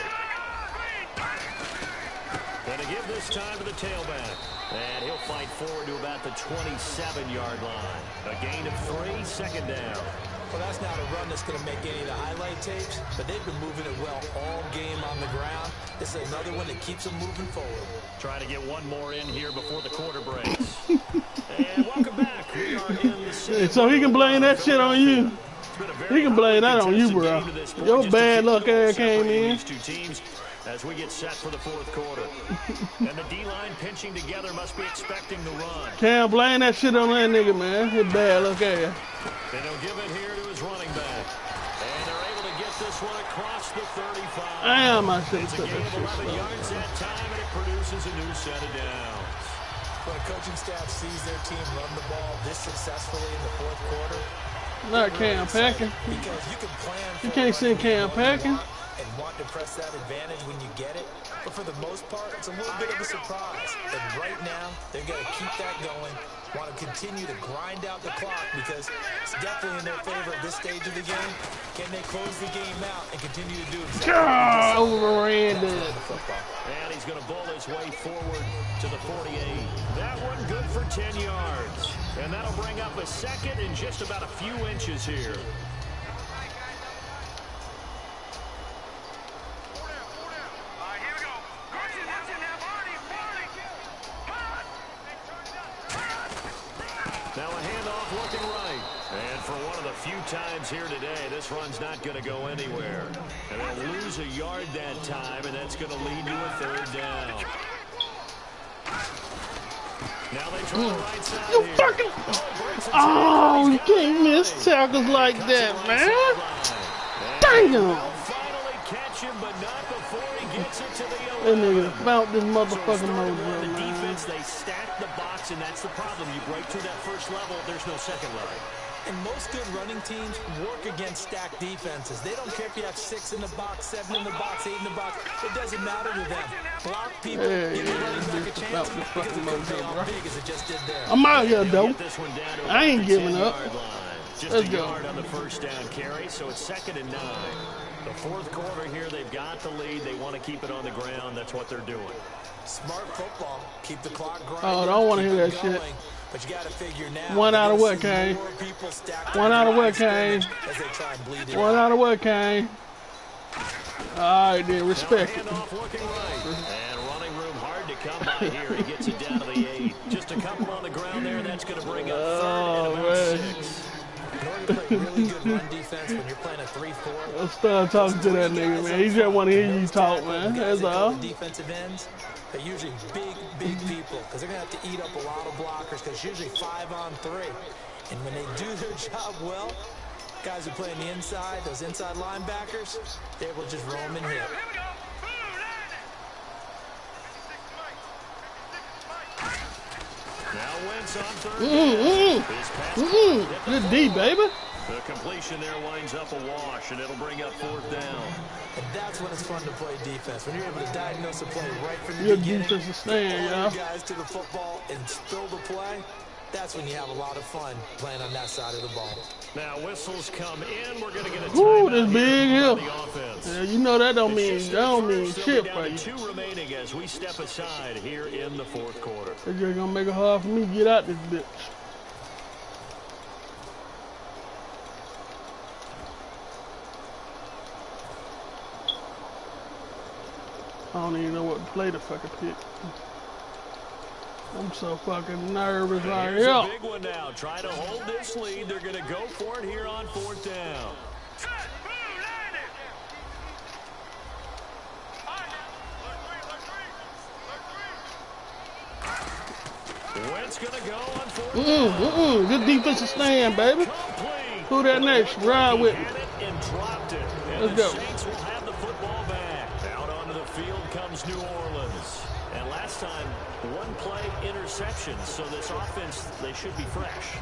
Gonna give this time to the tailback. And he'll fight forward to about the 27-yard line. A gain of 3, second down. Well, that's not a run that's going to make any of the highlight tapes, but they've been moving it well all game on the ground. This is another one that keeps them moving forward. Trying to get one more in here before the quarter breaks. And welcome back. We are in the city. So he can blame that shit on you. He can blame that on you, bro. Your bad luck ass came in. These two teams as we get set for the fourth quarter. And the D-line pinching together must be expecting the run. Can't blame that shit on that nigga, man. His bad luck ass. And he'll give it here to his running back. And they're able to get this one across the 35. Damn, I should have It's a took gain that of shit 11 slow. yards that time, and it produces a new set of downs. When a coaching staff sees their team run the ball this successfully in the fourth quarter, Not Cam Packing. because you can plan for You can't send Cam Packing. and want to press that advantage when you get it. But for the most part, it's a little bit of a surprise. And right now, they've got to keep that going. Want to continue to grind out the clock because it's definitely in their favor at this stage of the game. Can they close the game out and continue to do exactly God, what overran they that. football? And he's going to bowl his way forward to the 48. That one good for 10 yards. And that'll bring up a second in just about a few inches here. Now a handoff looking right. And for one of the few times here today, this run's not going to go anywhere. And they'll lose a yard that time, and that's going to lead to a third down. Now they try the right side You here. fucking. Breaks it Oh, down. you can't miss tackles like Cuts that, the right man. sideline. And Damn. they'll finally catch him, but not before he gets it to the That 11. nigga found this So motherfucking starting mojo, on the man. defense, they stack the box, and that's the problem. You break through that first level, there's no second level. And most good running teams work against stacked defenses. They don't care if you have 6 in the box, 7 in the box, 8 in the box. It doesn't matter to them. Block people, Hey, give the running back a this chance about the because fucking it could pay mojo, off bro. big as it just did there. I'm out here, They'll though. get this one down to I about ain't the giving up. 10-yard line. Just Let's a go. yard on the first down carry, so it's 2nd and 9. The fourth quarter here, they've got the lead. They want to keep it on the ground. That's what they're doing. Smart football. Keep the clock grinding. Oh, I don't wanna keep hear it that shit. going. But you got to figure now. One out of they're what, gonna see Kane? more people stacked One on out the of what, line of scrimmage Kane? as they try and bleed it One out. out of what, Kane? All right, then, respect it. Now a handoff looking right. And running room hard to come by here. He gets it down to the 8. Just a couple on the ground there. That's going to bring up 3rd and about man. 6. In order to play really good run defense when you're playing a 3-4, Let's start talking to that nigga, man. He just want to hear you talk, man. That's all. Defensive ends, they're usually big people because they're going to have to eat up a lot of blockers because it's usually 5-on-3. And when they do their job well, guys who play on the inside, those inside linebackers, they will just roam and hit. Now Wentz on 3rd down. His pass Good D, baby. The completion there winds up a wash, and it'll bring up 4th down. And that's when it's fun to play defense. When you're able to diagnose a play right from the Your beginning, defensive stand, get all y'all. your guys to the football and spill the play, that's when you have a lot of fun playing on that side of the ball. Now whistles come in. We're going to get a Ooh, timeout this big here hill. from the offense. Yeah, you know that don't mean It's just first. They'll shit be for down you. to 2 remaining as we step aside here in the fourth quarter. It's just gonna make it hard for me to get out this bitch. I don't even know what play to fucking pick. I'm so fucking nervous right Here's here. a big one now. Trying to hold this lead. They're going to go for it here on 4th down. Wentz going to go on 4th down. Good defensive stand, baby. Complete. Who that next? Ride with me. Had it and dropped it. And Let's the go. Saints will have the football back. Out onto the field comes New Orleans. And last time, one play interception. So this offense, they should be fresh.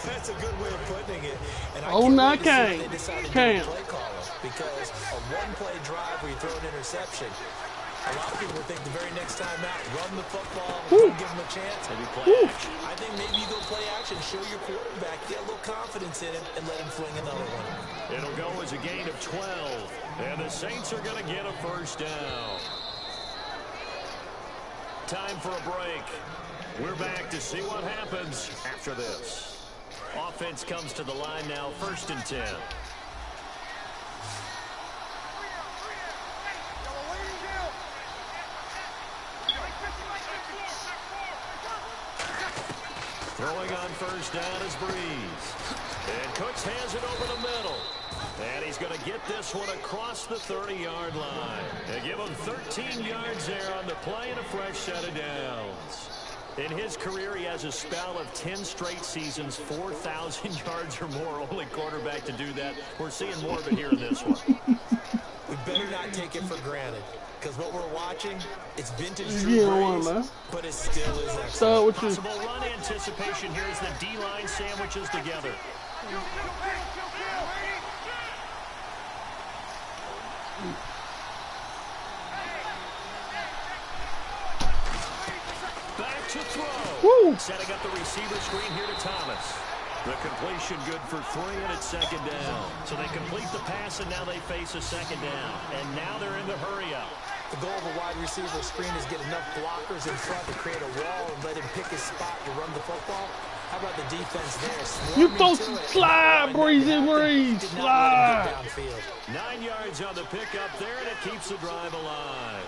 That's a good way of putting it. And Oh, can't now wait to see what Kane. they decide to do Kane. with play caller, because a one-play drive where you throw an interception, a lot of people think the very next time out, run the football, don't give them a chance. Maybe play action. I think maybe you go play action, show your quarterback, get a little confidence in him, and let him fling another one. It'll go as a gain of 12. And the Saints are going to get a first down. Time for a break. We're back to see what happens after this. Offense comes to the line now, 1st and 10. Throwing on 1st down is Breeze. And Cooks has it over the middle. And he's going to get this one across the 30-yard line. They give him 13 yards there on the play and a fresh set of downs. In his career, he has a spell of 10 straight seasons, 4,000 yards or more. Only quarterback to do that. We're seeing more of it here in this one. We better not take it for granted, because what we're watching, it's vintage Yeah, Drew one, Brees, man. but it still is excellent. Start with you. Possible run anticipation here as the D-line sandwiches together. Back to throw. Woo. Setting up the receiver screen here to Thomas. The completion good for 3, and it's 2nd down. So they complete the pass, and now they face a 2nd down. And now they're in the hurry-up. The goal of a wide receiver screen is get enough blockers in front to create a wall and let him pick his spot to run the football. How about the defense there? You Swarming supposed to to it. slide, Breezy Breeze. Did not let him Slide. get downfield. 9 yards on the pickup there, and it keeps the drive alive.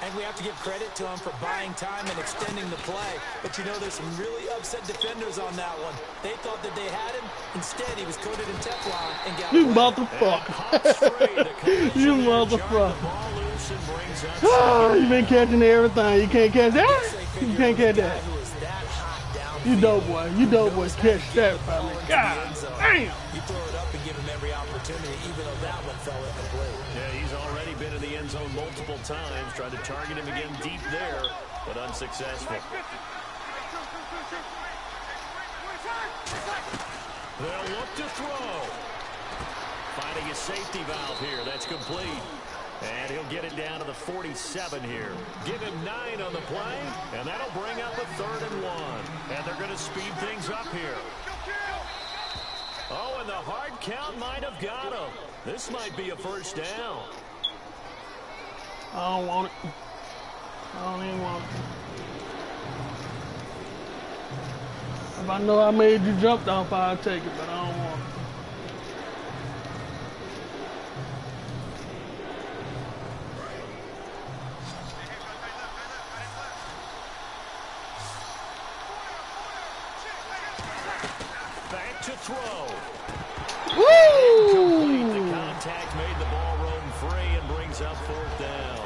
And we have to give credit to him for buying time and extending the play. But you know, there's some really upset defenders on that one. They thought that they had him. Instead, he was coated in Teflon and got You away. motherfucker. You motherfucker. Oh, you been catching everything. You can't catch that? You can't catch that. Who was that hot downfield. You dope boy. You dope boy. Catch that from me. God damn. You throw it up and give him every opportunity, even though that one fell incomplete. Yeah, he's already been in the end zone multiple times. Tried to target him again deep there, but unsuccessful. They'll look to throw. Finding a safety valve here. That's complete. And he'll get it down to the 47 here. Give him 9 on the play, and that'll bring up a 3rd and 1. And they're going to speed things up here. Oh, and the hard count might have got him. This might be a first down. I don't want it. I don't even want it. If I know I made you jump off, I'll take it, but I don't want it. Back to throw. Woo! Complete. The contact made the ball roam free and brings up 4th down.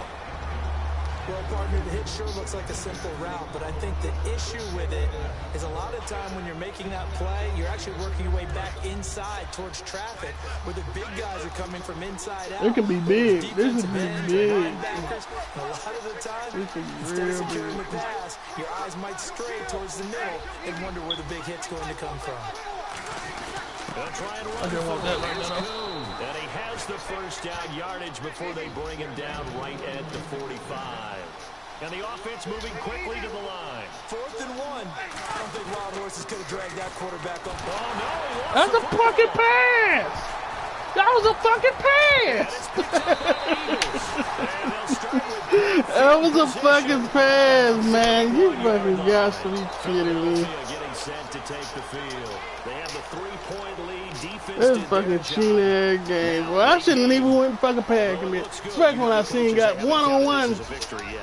Well, partner, the hit sure looks like a simple route, but I think the issue with it is a lot of time when you're making that play, you're actually working your way back inside towards traffic, where the big guys are coming from inside out. It can be big. This Defensive would be ends, big. linebackers, and a lot of the time, This could be instead of real securing big. the pass, your eyes might stray towards the middle and wonder where the big hit's going to come from. They'll try and run I don't want that right Here's now. Coon. And he has the first down yardage before they bring him down right at the 45. And the offense moving quickly to the line. 4th and 1. I don't think Wild Horses could have dragged that quarterback up. Oh, no. He wants That's the a fucking pass. That was a fucking pass. And they'll start with That was a fucking pass, man. You fucking got to be kidding me. Getting set to take the field. They have the 3-point lead defense This did fucking their cheating job. ass game, boy. I shouldn't even went fucking past him. Especially when I seen got one-on-one.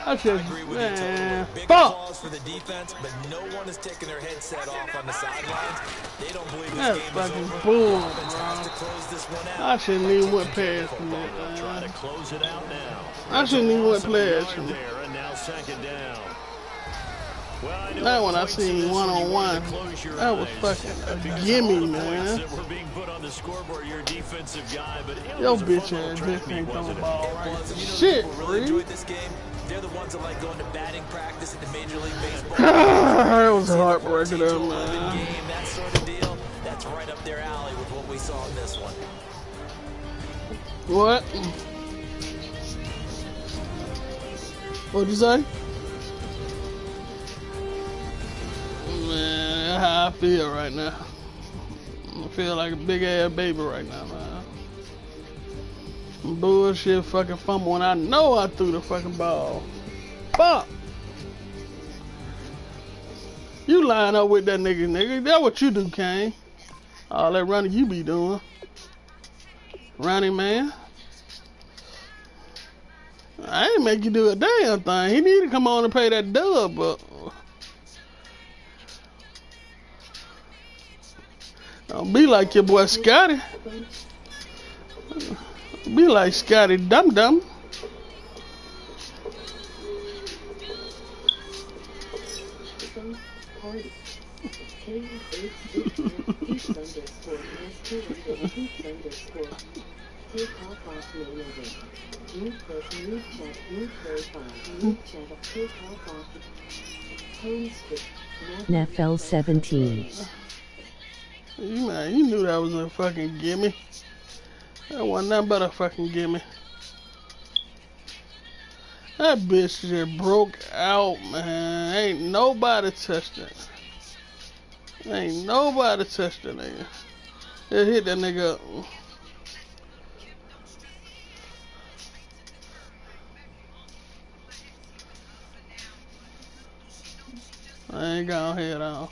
I should, man, Big fuck. applause for the defense, but no one is taking their headset off on the sidelines. They don't believe this That's game is fucking over. bull, Offense has to bro. close this one out. I shouldn't even went past him, Trying to man. close it out now. I shouldn't even went past him. There, and now second down. Well, I know That at one I points in seen this one you one-on-one. wanted to close your That was eyes. fucking Because a gimme, all the points man. that were being put on the scoreboard, your defensive guy, but it Yo, was a bitch fun little ass track just meet, ain't throwing wasn't the it? ball It right. was, and you know, Shit, people really Reed. enjoyed this game. They're the ones that like going to batting practice at the Major League Baseball. That was a See the heartbreaker, 14 though, to 11 man. game, that sort of deal. That's right up their alley with what we saw in this one. What? What'd you say? Man, that's how I feel right now. I feel like a big ass baby right now, man. Bullshit fucking fumble when I know I threw the fucking ball. Fuck! You line up with that nigga. That's what you do, Kane. All that running you be doing. Running, man. I ain't make you do a damn thing. He need to come on and pay that dub, but don't be like your boy Scotty. Be like Scotty Dum Dum. Take off main event. Move plus move chat, move profile, move chat, take off. Home skip. NFL 17. You knew that was a fucking gimme. That wasn't nothing but a fucking gimme. That bitch just broke out, man. Ain't nobody touched it. Ain't nobody touched that nigga. Just hit that nigga up. I ain't gonna head on.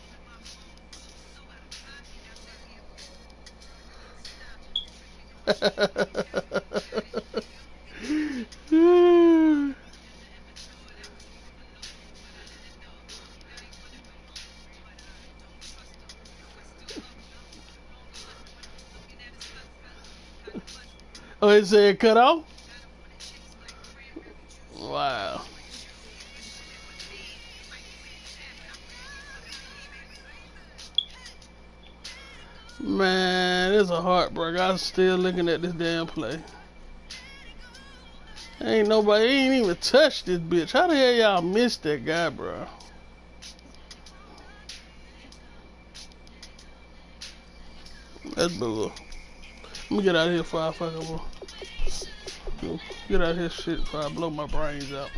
Oh, it said cut off? Wow. Man, it's a heartbreak. I'm still looking at this damn play. Ain't nobody, ain't even touched this bitch. How the hell y'all missed that guy, bro? That's bull. Let me get out of here before I fucking get out of here shit before I blow my brains out.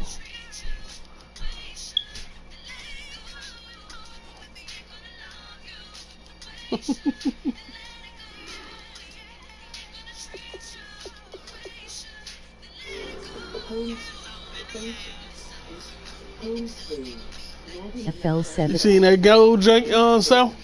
FL 7. You seen that gold junk, Sal?